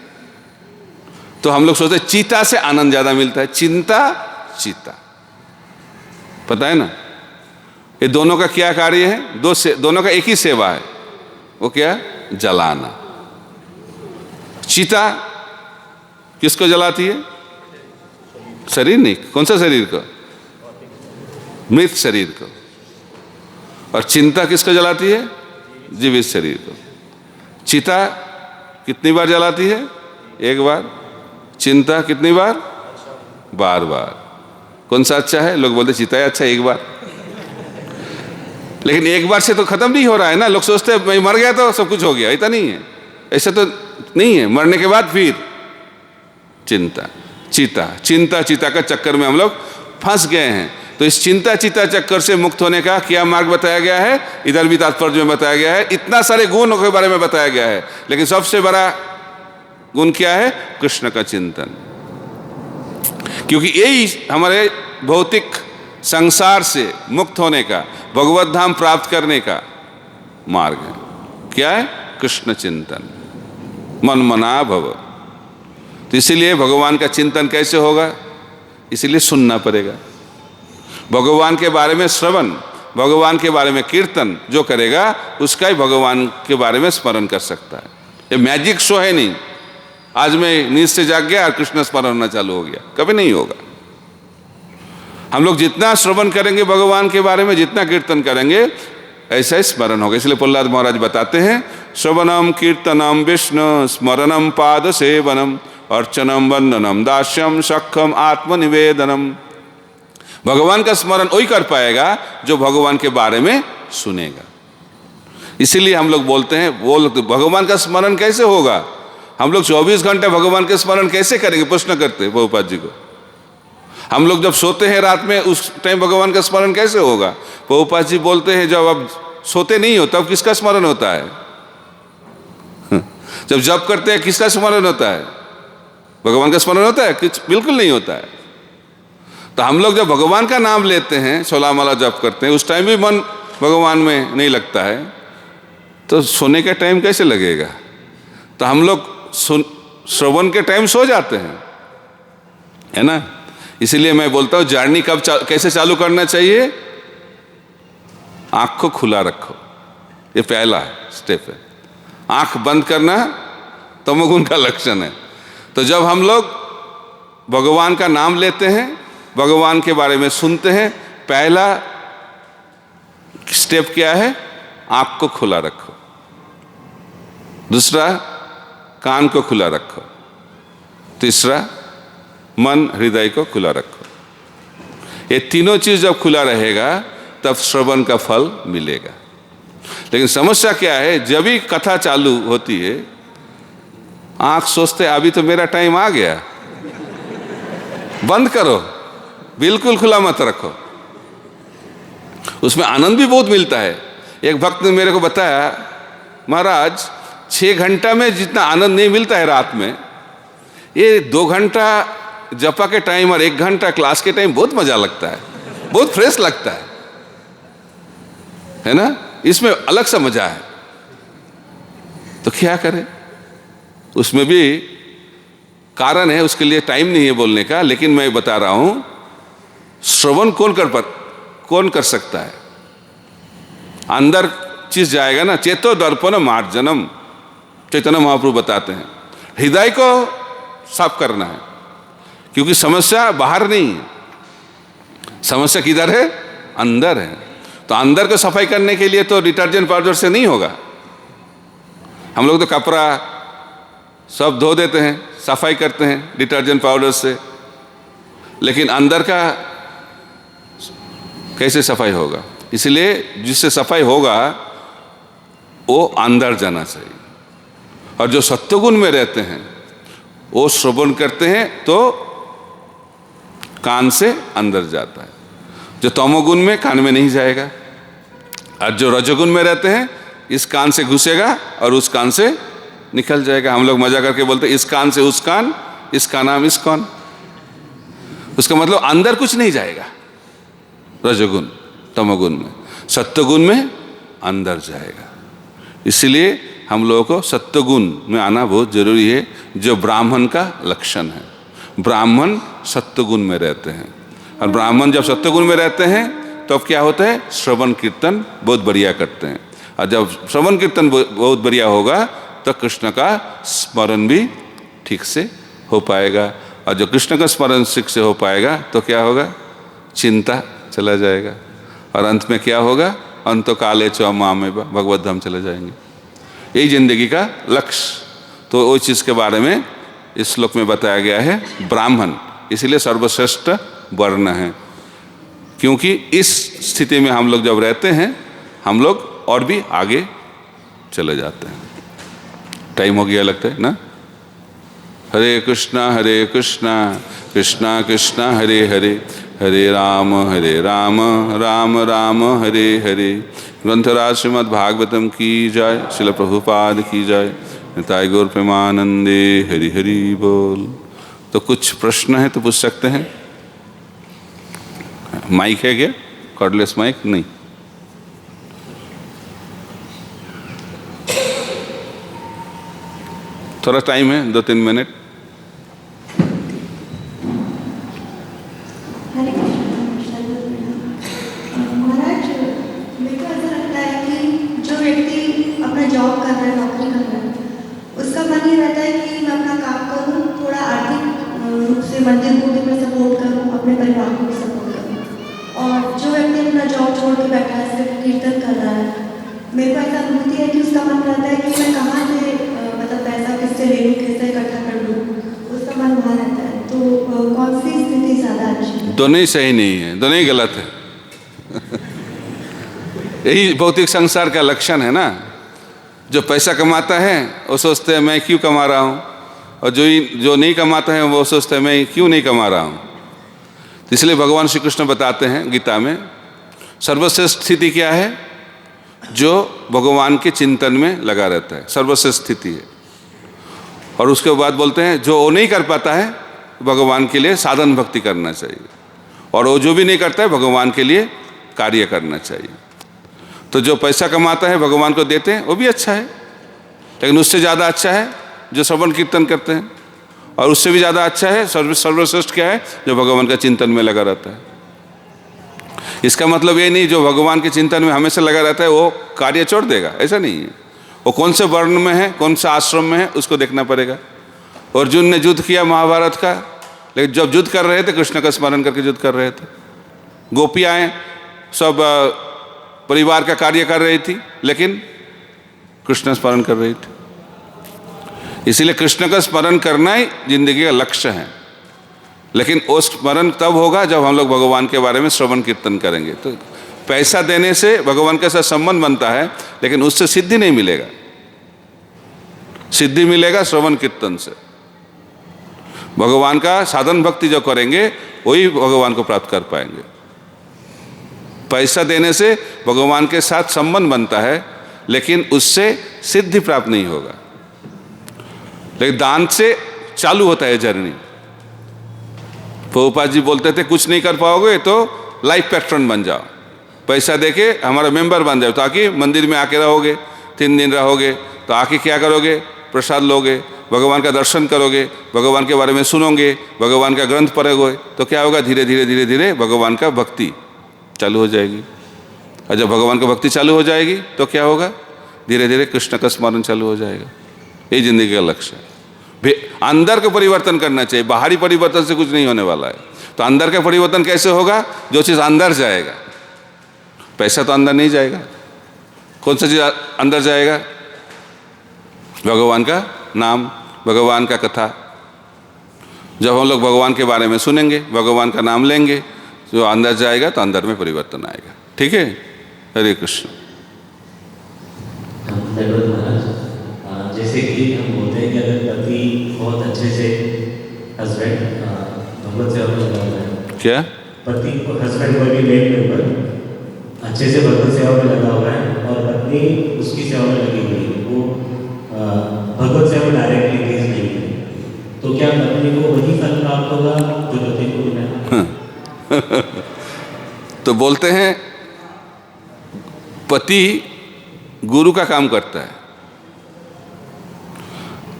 तो हम लोग सोचते हैं चीता से आनंद ज्यादा मिलता है। चिंता, चीता, पता है ना? ये दोनों का क्या कार्य है? दोनों का एक ही सेवा है। वो क्या? जलाना। चीता किसको जलाती है? शरीर नहीं। कौन सा शरीर को? मृत शरीर को। और चिंता किसको जलाती है? जीवित शरीर को। चिता कितनी बार जलाती है? एक बार। चिंता कितनी बार? बार बार। कौन सा अच्छा है? लोग बोलते चिता अच्छा है एक बार। लेकिन एक बार से तो खत्म नहीं हो रहा है ना। लोग सोचते हैं मैं मर गया तो सब कुछ हो गया। ऐसा नहीं है, ऐसा तो नहीं है। मरने के बाद फिर चिंता, चिता, चिंता चीता का चक्कर में हम लोग फंस गए हैं। तो इस चिंता चीता चक्कर से मुक्त होने का क्या मार्ग बताया गया है? इधर भी तात्पर्य में बताया गया है। इतना सारे गुणों के बारे में बताया गया है, लेकिन सबसे बड़ा गुण क्या है? कृष्ण का चिंतन। क्योंकि यही हमारे भौतिक संसार से मुक्त होने का, भगवत धाम प्राप्त करने का मार्ग है। क्या है? कृष्ण चिंतन। मन मना भव। तो इसीलिए भगवान का चिंतन कैसे होगा? इसीलिए सुनना पड़ेगा। भगवान के बारे में श्रवण, भगवान के बारे में कीर्तन जो करेगा उसका ही भगवान के बारे में स्मरण कर सकता है। ये मैजिक शो है नहीं, आज मैं नींद से जाग गया और कृष्ण स्मरण होना चालू हो गया, कभी नहीं होगा। हम लोग जितना श्रवण करेंगे भगवान के बारे में, जितना कीर्तन करेंगे, ऐसा ही स्मरण होगा। इसलिए प्रहलाद महाराज बताते हैं श्रवणम कीर्तनम विष्णु स्मरणम पाद सेवनम अर्चनम वंदनम दास्यम सख्यम आत्मनिवेदनम। भगवान का स्मरण वही कर पाएगा जो भगवान के बारे में सुनेगा। इसीलिए हम लोग बोलते हैं, भगवान का स्मरण कैसे होगा? हम लोग 24 घंटे भगवान के स्मरण कैसे करेंगे? प्रश्न करते हैं प्रभुपाद जी को। हम लोग जब सोते हैं रात में, उस टाइम भगवान का स्मरण कैसे होगा? प्रभुपाद जी बोलते हैं जब आप सोते नहीं हो तब किसका स्मरण होता है? जब जप करते हैं किसका स्मरण होता है? भगवान का स्मरण होता है? कुछ बिल्कुल नहीं होता है। तो हम लोग जब भगवान का नाम लेते हैं, 16 माला जप करते हैं, उस टाइम भी मन भगवान में नहीं लगता है, तो सोने का टाइम कैसे लगेगा? तो हम लोग श्रवण के टाइम सो जाते हैं, है ना। इसीलिए मैं बोलता हूं जर्नी कब कैसे चालू करना चाहिए? आंख को खुला रखो, ये पहला स्टेप है। आंख बंद करना तमोगुण का लक्षण है। तो जब हम लोग भगवान का नाम लेते हैं, भगवान के बारे में सुनते हैं, पहला स्टेप क्या है? आंख को खुला रखो। दूसरा, कान को खुला रखो। तीसरा, मन हृदय को खुला रखो। ये तीनों चीज जब खुला रहेगा तब श्रवण का फल मिलेगा। लेकिन समस्या क्या है? जब भी कथा चालू होती है, आंख सोचते अभी तो मेरा टाइम आ गया, बंद करो, बिल्कुल खुला मत रखो। उसमें आनंद भी बहुत मिलता है। एक भक्त ने मेरे को बताया, महाराज 6 घंटा में जितना आनंद नहीं मिलता है रात में, ये 2 घंटा जपा के टाइम और 1 घंटा क्लास के टाइम बहुत मजा लगता है, बहुत फ्रेश लगता है ना। इसमें अलग सा मजा है। तो क्या करें? उसमें भी कारण है, उसके लिए टाइम नहीं है बोलने का, लेकिन मैं बता रहा हूं श्रवण कौन कर सकता है? अंदर चीज जाएगा ना। चेतो दर्पण मार्जनम, चैतन्य महाप्रभु बताते हैं, हृदय को साफ करना है। क्योंकि समस्या बाहर नहीं है, समस्या किधर है? अंदर है। तो अंदर को सफाई करने के लिए तो डिटर्जेंट पाउडर से नहीं होगा। हम लोग तो कपड़ा सब धो देते हैं, सफाई करते हैं डिटर्जेंट पाउडर से, लेकिन अंदर का कैसे सफाई होगा? इसलिए जिससे सफाई होगा वो अंदर जाना चाहिए। और जो सत्वगुण में रहते हैं वो श्रवण करते हैं तो कान से अंदर जाता है। जो तमोगुण में कान में नहीं जाएगा। और जो रजोगुण में रहते हैं इस कान से घुसेगा और उस कान से निकल जाएगा। हम लोग मजा करके बोलते हैं इस कान से उस कान, इसका नाम इस कान। उसका मतलब अंदर कुछ नहीं जाएगा रजोगुण तमोगुण में। सत्वगुण में अंदर जाएगा। इसलिए हम लोगों को सत्वगुण में आना बहुत जरूरी है, जो ब्राह्मण का लक्षण है। ब्राह्मण सत्वगुण में रहते हैं। और ब्राह्मण जब सत्वगुण में रहते हैं तो अब क्या होता है, श्रवण कीर्तन बहुत बढ़िया करते हैं। और जब श्रवण कीर्तन बहुत बढ़िया होगा तो कृष्ण का स्मरण भी ठीक से हो पाएगा। और जो कृष्ण का स्मरण ठीक से हो पाएगा तो क्या होगा, चिंता चला जाएगा। और अंत में क्या होगा, अंत काले च मामे भगवत धाम चले जाएंगे। यही जिंदगी का लक्ष्य। तो वो चीज़ के बारे में इस श्लोक में बताया गया है ब्राह्मण, इसलिए सर्वश्रेष्ठ वर्ण है। क्योंकि इस स्थिति में हम लोग जब रहते हैं हम लोग और भी आगे चले जाते हैं। टाइम हो गया लगता है ना। हरे कृष्णा कृष्णा कृष्णा हरे हरे, हरे राम राम राम हरे हरे। ग्रंथराज श्रीमद् भागवतम की जय। श्रील प्रभुपाद की जय। निताई गौर प्रेमानंदे हरि हरि बोल। तो कुछ प्रश्न है तो पूछ सकते हैं। माइक है क्या, कॉर्डलेस माइक? नहीं। थोड़ा टाइम है, 2-3 मिनट। महाराज, मेरे को ऐसा लगता है कि जो व्यक्ति अपना जॉब कर रहा है, नौकरी कर रहा है, उसका मन ये रहता है कि मैं अपना काम करूँ, थोड़ा आर्थिक रूप से मंदिर को भी मैं सपोर्ट करूँ, अपने परिवार को भी सपोर्ट करूँ। और जो व्यक्ति अपना जॉब छोड़ के बैठा है, सिर्फ कीर्तन कर रहा है, मेरे को ऐसा अनुभूति है कि उसका मन रहता है कि मैं कहाँ से मतलब पैसा किससे ले लूँ, कैसे इकट्ठा कर लूँ, उसका मन वहाँ रहता है। तो कौन सी स्थिति ज़्यादा अच्छी है? दोनों ही सही नहीं है, दोनों ही गलत है। यही भौतिक संसार का लक्षण है ना। जो पैसा कमाता है वो सोचते हैं मैं क्यों कमा रहा हूँ, और जो नहीं कमाता है वो सोचते हैं मैं क्यों नहीं कमा रहा हूँ। तो इसलिए भगवान श्री कृष्ण बताते हैं गीता में, सर्वश्रेष्ठ स्थिति क्या है, जो भगवान के चिंतन में लगा रहता है, सर्वश्रेष्ठ स्थिति है। और उसके बाद बोलते हैं जो वो नहीं कर पाता है भगवान के लिए साधन भक्ति करना चाहिए, और वो जो भी नहीं करता है भगवान के लिए कार्य करना चाहिए। तो जो पैसा कमाता है भगवान को देते हैं वो भी अच्छा है, लेकिन उससे ज़्यादा अच्छा है जो श्रवण कीर्तन करते हैं। और उससे भी ज़्यादा अच्छा है, सर्वश्रेष्ठ क्या है, जो भगवान का चिंतन में लगा रहता है। इसका मतलब ये नहीं जो भगवान के चिंतन में हमेशा लगा रहता है वो कार्य छोड़ देगा, ऐसा नहीं है। वो कौन से वर्ण में है, कौन से आश्रम में है, उसको देखना पड़ेगा। अर्जुन ने युद्ध किया महाभारत का, लेकिन जब युद्ध कर रहे थे कृष्ण का स्मरण करके युद्ध कर रहे थे। गोपियाँ सब परिवार का कार्य कर रही थी, लेकिन कृष्ण स्मरण कर रही थी। इसीलिए कृष्ण का स्मरण करना ही जिंदगी का लक्ष्य है। लेकिन वो स्मरण तब होगा जब हम लोग भगवान के बारे में श्रवण कीर्तन करेंगे। तो पैसा देने से भगवान के साथ संबंध बनता है, लेकिन उससे सिद्धि नहीं मिलेगा। सिद्धि मिलेगा श्रवण कीर्तन से। भगवान का साधन भक्ति जो करेंगे वही भगवान को प्राप्त कर पाएंगे। पैसा देने से भगवान के साथ संबंध बनता है, लेकिन उससे सिद्धि प्राप्त नहीं होगा। लेकिन दान से चालू होता है जर्नी। प्रभुपाद जी बोलते थे कुछ नहीं कर पाओगे तो लाइफ पैट्रन बन जाओ, पैसा देके हमारा मेंबर बन जाओ, ताकि मंदिर में आके रहोगे, 3 दिन रहोगे तो आके क्या करोगे, प्रसाद लोगे, भगवान का दर्शन करोगे, भगवान के बारे में सुनोगे, भगवान का ग्रंथ पढ़ोगे, तो क्या होगा, धीरे धीरे धीरे धीरे भगवान का भक्ति चालू हो जाएगी। और जब भगवान का भक्ति चालू हो जाएगी तो क्या होगा, धीरे धीरे कृष्ण का स्मरण चालू हो जाएगा। यही जिंदगी का लक्ष्य है। अंदर का परिवर्तन करना चाहिए, बाहरी परिवर्तन से कुछ नहीं होने वाला है। तो अंदर का परिवर्तन कैसे होगा, जो चीज़ अंदर जाएगा। पैसा तो अंदर नहीं जाएगा, कौन सा चीज़ अंदर जाएगा, भगवान का नाम, भगवान का कथा। जब हम लोग भगवान के बारे में सुनेंगे, भगवान का नाम लेंगे, जो अंदर जाएगा तो अंदर में परिवर्तन आएगा। ठीक है, हरे कृष्ण। जैसे कि हम बोलते हैं कि अगर पति बहुत अच्छे से हस्बैंड भगवत सेवा में लगा हुआ है, क्या पति को हस्बैंड को भी मेन मेंबर अच्छे से भगवत सेवा में लगा हुआ है और पत्नी उसकी सेवा में लगी हुई है, वो भगवत सेवा में डायरेक्टली एंगेज नहीं है, तो क्या पत्नी को वही फल प्राप्त होगा जो पति को मिला? तो बोलते हैं पति गुरु का काम करता है,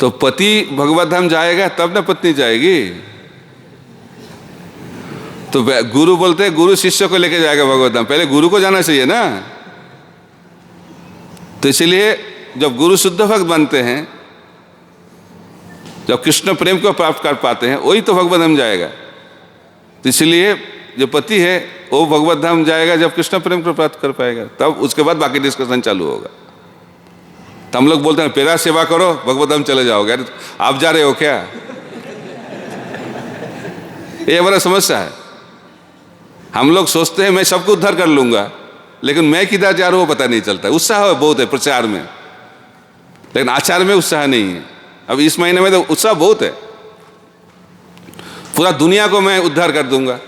तो पति भगवत धाम जाएगा तब ना पत्नी जाएगी। तो गुरु बोलते हैं गुरु शिष्य को लेके जाएगा भगवत धाम, पहले गुरु को जाना चाहिए ना। तो इसलिए जब गुरु शुद्ध भक्त बनते हैं, जब कृष्ण प्रेम को प्राप्त कर पाते हैं, वही तो भगवत धाम जाएगा। तो इसलिए जो पति है वो भगवत धाम जाएगा जब कृष्ण प्रेम को प्राप्त कर पाएगा, तब उसके बाद बाकी डिस्कशन चालू होगा। तो हम लोग बोलते हैं पेरा सेवा करो भगवत धाम चले जाओगे, अरे आप जा रहे हो क्या? ये बड़ा समस्या है। हम लोग सोचते हैं मैं सबको उद्धार कर लूंगा, लेकिन मैं किधर जा रहा हूँ पता नहीं चलता। उत्साह बहुत है प्रचार में, लेकिन आचार में उत्साह नहीं है। अब इस महीने में तो उत्साह बहुत है, पूरा दुनिया को मैं उद्धार कर दूंगा।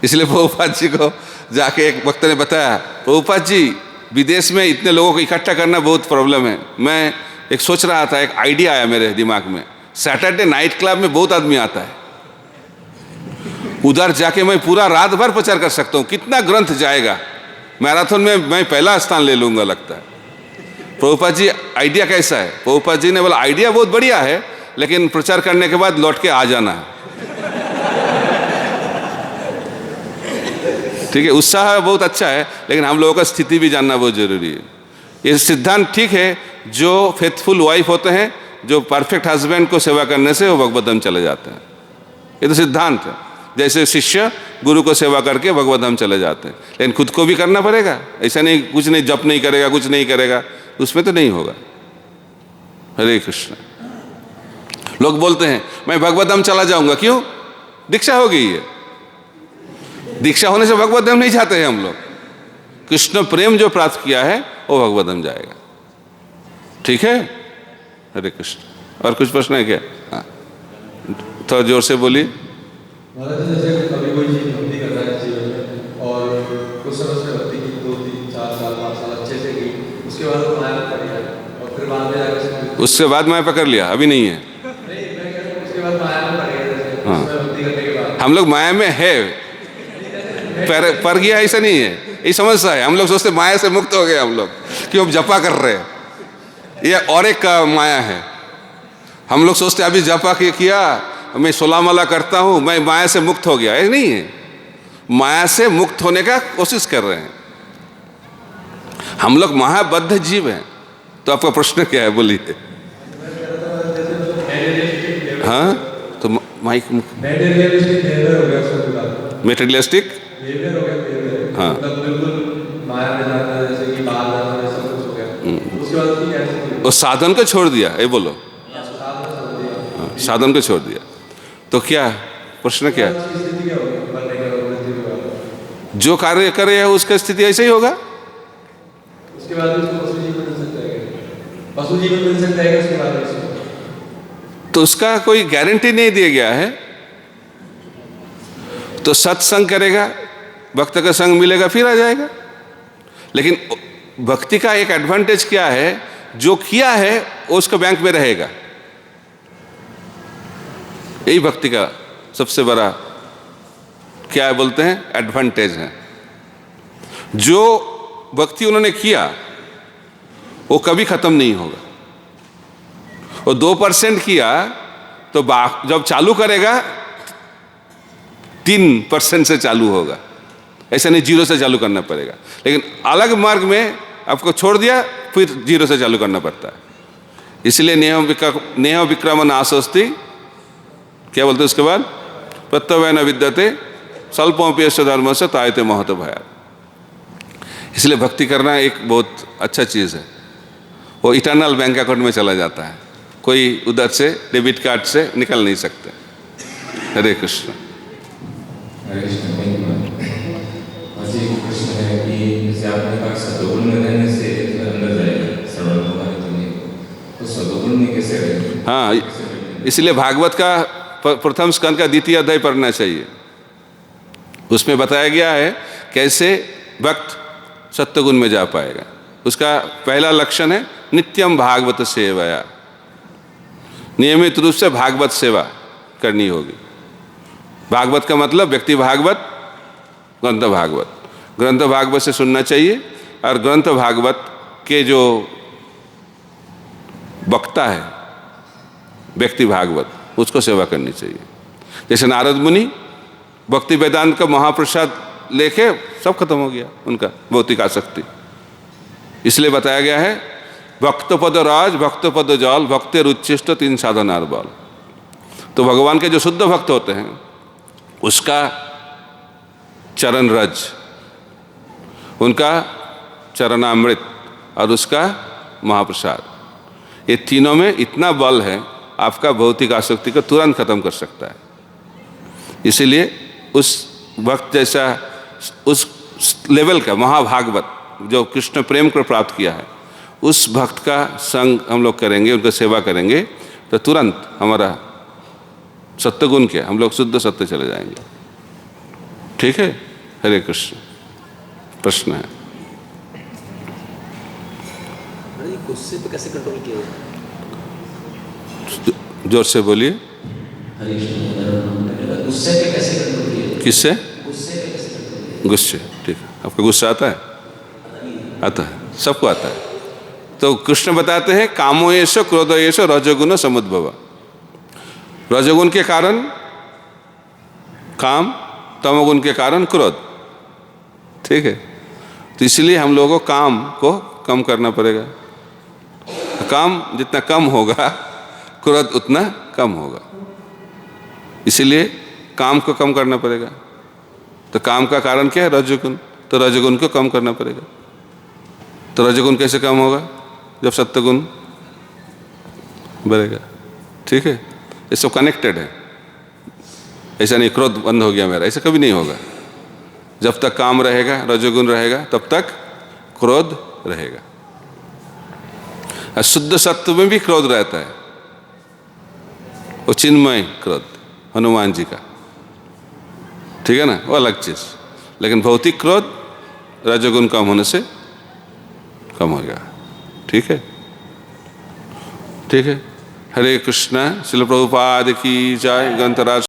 इसलिए प्रभुपाद जी को जाके एक वक्त ने बताया, प्रभुपाद जी विदेश में इतने लोगों को इकट्ठा करना बहुत प्रॉब्लम है। मैं एक सोच रहा था, एक आइडिया आया मेरे दिमाग में, सैटरडे नाइट क्लब में बहुत आदमी आता है, उधर जाके मैं पूरा रात भर प्रचार कर सकता हूँ। कितना ग्रंथ जाएगा, मैराथन में मैं पहला स्थान ले लूंगा लगता है। प्रभुपाद जी आइडिया कैसा है? प्रभुपाद जी ने बोला आइडिया बहुत बढ़िया है, लेकिन प्रचार करने के बाद लौट के आ जाना है। ठीक है, उत्साह बहुत अच्छा है, लेकिन हम लोगों का स्थिति भी जानना बहुत जरूरी है। ये सिद्धांत ठीक है, जो फेथफुल वाइफ होते हैं, जो परफेक्ट हस्बैंड को सेवा करने से वो भगवत धाम चले जाते हैं। ये तो सिद्धांत है। जैसे शिष्य गुरु को सेवा करके भगवत धाम चले जाते हैं, लेकिन खुद को भी करना पड़ेगा। ऐसा नहीं कुछ नहीं, जप नहीं करेगा, कुछ नहीं करेगा, उसमें तो नहीं होगा। हरे कृष्ण। लोग बोलते हैं मैं भगवत धाम चला जाऊंगा, क्यों? दीक्षा हो गई है। दीक्षा होने से भगवत धाम नहीं जाते हैं हम लोग। कृष्ण प्रेम जो प्राप्त किया है वो भगवत धाम जाएगा। ठीक है, हरे कृष्ण। और कुछ प्रश्न है क्या? हाँ, थोड़ा जोर से बोलिए। महाराज जैसे कभी कोई चीज भक्ति कर रहा है जीवन में और कुछ समय उसने भक्ति की 2, 3, 4 साल 5 साल अच्छे से की, उसके बाद वो माया पकड़ लिया और फिर बाद में जाकर उसके बाद माया पकड़ लिया, अभी नहीं है। नहीं, मैं कहता हूँ उसके बाद माया में पड़ गया। जैसे हाँ, उसमें भक्ति करने के बाद हम लोग माया में है, पर गया ऐसा नहीं है। ये समस्या है, हम लोग सोचते माया से मुक्त हो गए हम लोग, क्यों अब जपा कर रहे हैं। ये और एक का माया है। हम लोग सोचते अभी जपा किया, मैं 16 माला करता हूं, मैं माया से मुक्त हो गया। ये नहीं है, माया से मुक्त होने का कोशिश कर रहे हैं हम लोग। महाबद्ध जीव हैं। तो आपका प्रश्न क्या है, बोलिए। हाँ, तो माइक मेटेरियलिस्टिक हाँ, माया में जाना, जैसे कि बाहर जाना, सब कुछ हो गया। उसके बाद उसकी कैसे वो साधन को छोड़ दिया, ये बोलो। हाँ, साधन को छोड़ दिया। तो क्या प्रश्न क्या? जो कार्य करे उसका स्थिति ऐसे ही होगा। उसके बाद उसको पशु जीवन मिल सकता है, पशु जीवन मिल सकता है उसके बाद उसको। तो उसका कोई गारंटी नहीं दिया गया है। तो सत्संग करेगा, भक्त का संग मिलेगा, फिर आ जाएगा। लेकिन भक्ति का एक एडवांटेज क्या है, जो किया है वो उसका बैंक में रहेगा। यही भक्ति का सबसे बड़ा क्या है बोलते हैं, एडवांटेज है। जो भक्ति उन्होंने किया वो कभी खत्म नहीं होगा। वो 2% किया तो जब चालू करेगा 3% से चालू होगा। ऐसा नहीं 0 से चालू करना पड़ेगा। लेकिन अलग मार्ग में आपको छोड़ दिया, फिर 0 से चालू करना पड़ता है। इसलिए नेह विक्रम नाशोस्ति, क्या बोलते उसके बाद, प्रत्यवय न विद्यते स्वल्पोऽप्यस्य धर्म से तायते महत भया। इसलिए भक्ति करना एक बहुत अच्छा चीज़ है। वो इटर्नल बैंक अकाउंट में चला जाता है, कोई उधर से डेबिट कार्ड से निकल नहीं सकते। हरे कृष्ण। हरे कृष्ण। मुझे एक प्रश्न है कि जैसे आपने कहा सतोगुण में रहने से अंदर जाएगा, सर्वोपरि दुनिया, तो कैसे रहे? हाँ, इसलिए भागवत का प्रथम स्कंद का द्वितीय अध्याय पढ़ना चाहिए। उसमें बताया गया है कैसे भक्त सत्वगुण में जा पाएगा। उसका पहला लक्षण है नित्यम भागवत सेवया, नियमित रूप से भागवत सेवा करनी होगी। भागवत का मतलब व्यक्ति भागवत, ग्रंथ भागवत। ग्रंथ भागवत से सुनना चाहिए और ग्रंथ भागवत के जो वक्ता है व्यक्ति भागवत, उसको सेवा करनी चाहिए। जैसे नारद मुनि भक्ति वेदांत का महाप्रसाद लेके सब खत्म हो गया उनका भौतिक आसक्ति। इसलिए बताया गया है भक्त पद राज भक्त पद जल भक्ति रुचिष्ट तीन साधनार बल। तो भगवान के जो शुद्ध भक्त होते हैं उसका चरण रज, उनका चरणामृत और उसका महाप्रसाद, ये तीनों में इतना बल है आपका भौतिक आसक्ति को तुरंत खत्म कर सकता है। इसीलिए उस भक्त जैसा उस लेवल का महाभागवत जो कृष्ण प्रेम को प्राप्त किया है, उस भक्त का संग हम लोग करेंगे, उनका सेवा करेंगे तो तुरंत हमारा सत्वगुण क्या, हम लोग शुद्ध सत्य चले जाएंगे। ठीक है, हरे कृष्ण। प्रश्न है गुस्से पे कैसे कंट्रोल किया? जोर से बोलिए। गुस्से पे कैसे कंट्रोल किया? किससे? गुस्से पे कैसे कंट्रोल किया? गुस्से। ठीक है, आपको गुस्सा आता है? आता है, सबको आता है। तो कृष्ण बताते हैं कामो येषु क्रोधो येषु रजोगुण समुद्भव। रजोगुण के कारण काम, तमोगुण के कारण क्रोध। ठीक है, तो इसलिए हम लोगों को काम को कम करना पड़ेगा। काम जितना कम होगा क्रोध उतना कम होगा, इसीलिए काम को कम करना पड़ेगा। तो काम का कारण क्या है? रजोगुण। तो रजोगुण को कम करना पड़ेगा। तो रजोगुण कैसे कम होगा? जब सत्वगुण बढ़ेगा। ठीक है, ये सब कनेक्टेड है। ऐसा नहीं क्रोध बंद हो गया मेरा, ऐसा कभी नहीं होगा। जब तक काम रहेगा, रजोगुण रहेगा, तब तक क्रोध रहेगा। शुद्ध सत्व में भी क्रोध रहता है, वो चिन्मय क्रोध हनुमान जी का। ठीक है ना, वो अलग चीज। लेकिन भौतिक क्रोध रजोगुण कम होने से कम हो गया। ठीक है, ठीक है। हरे कृष्णा। श्रील प्रभुपाद की जय। ग्रंथराज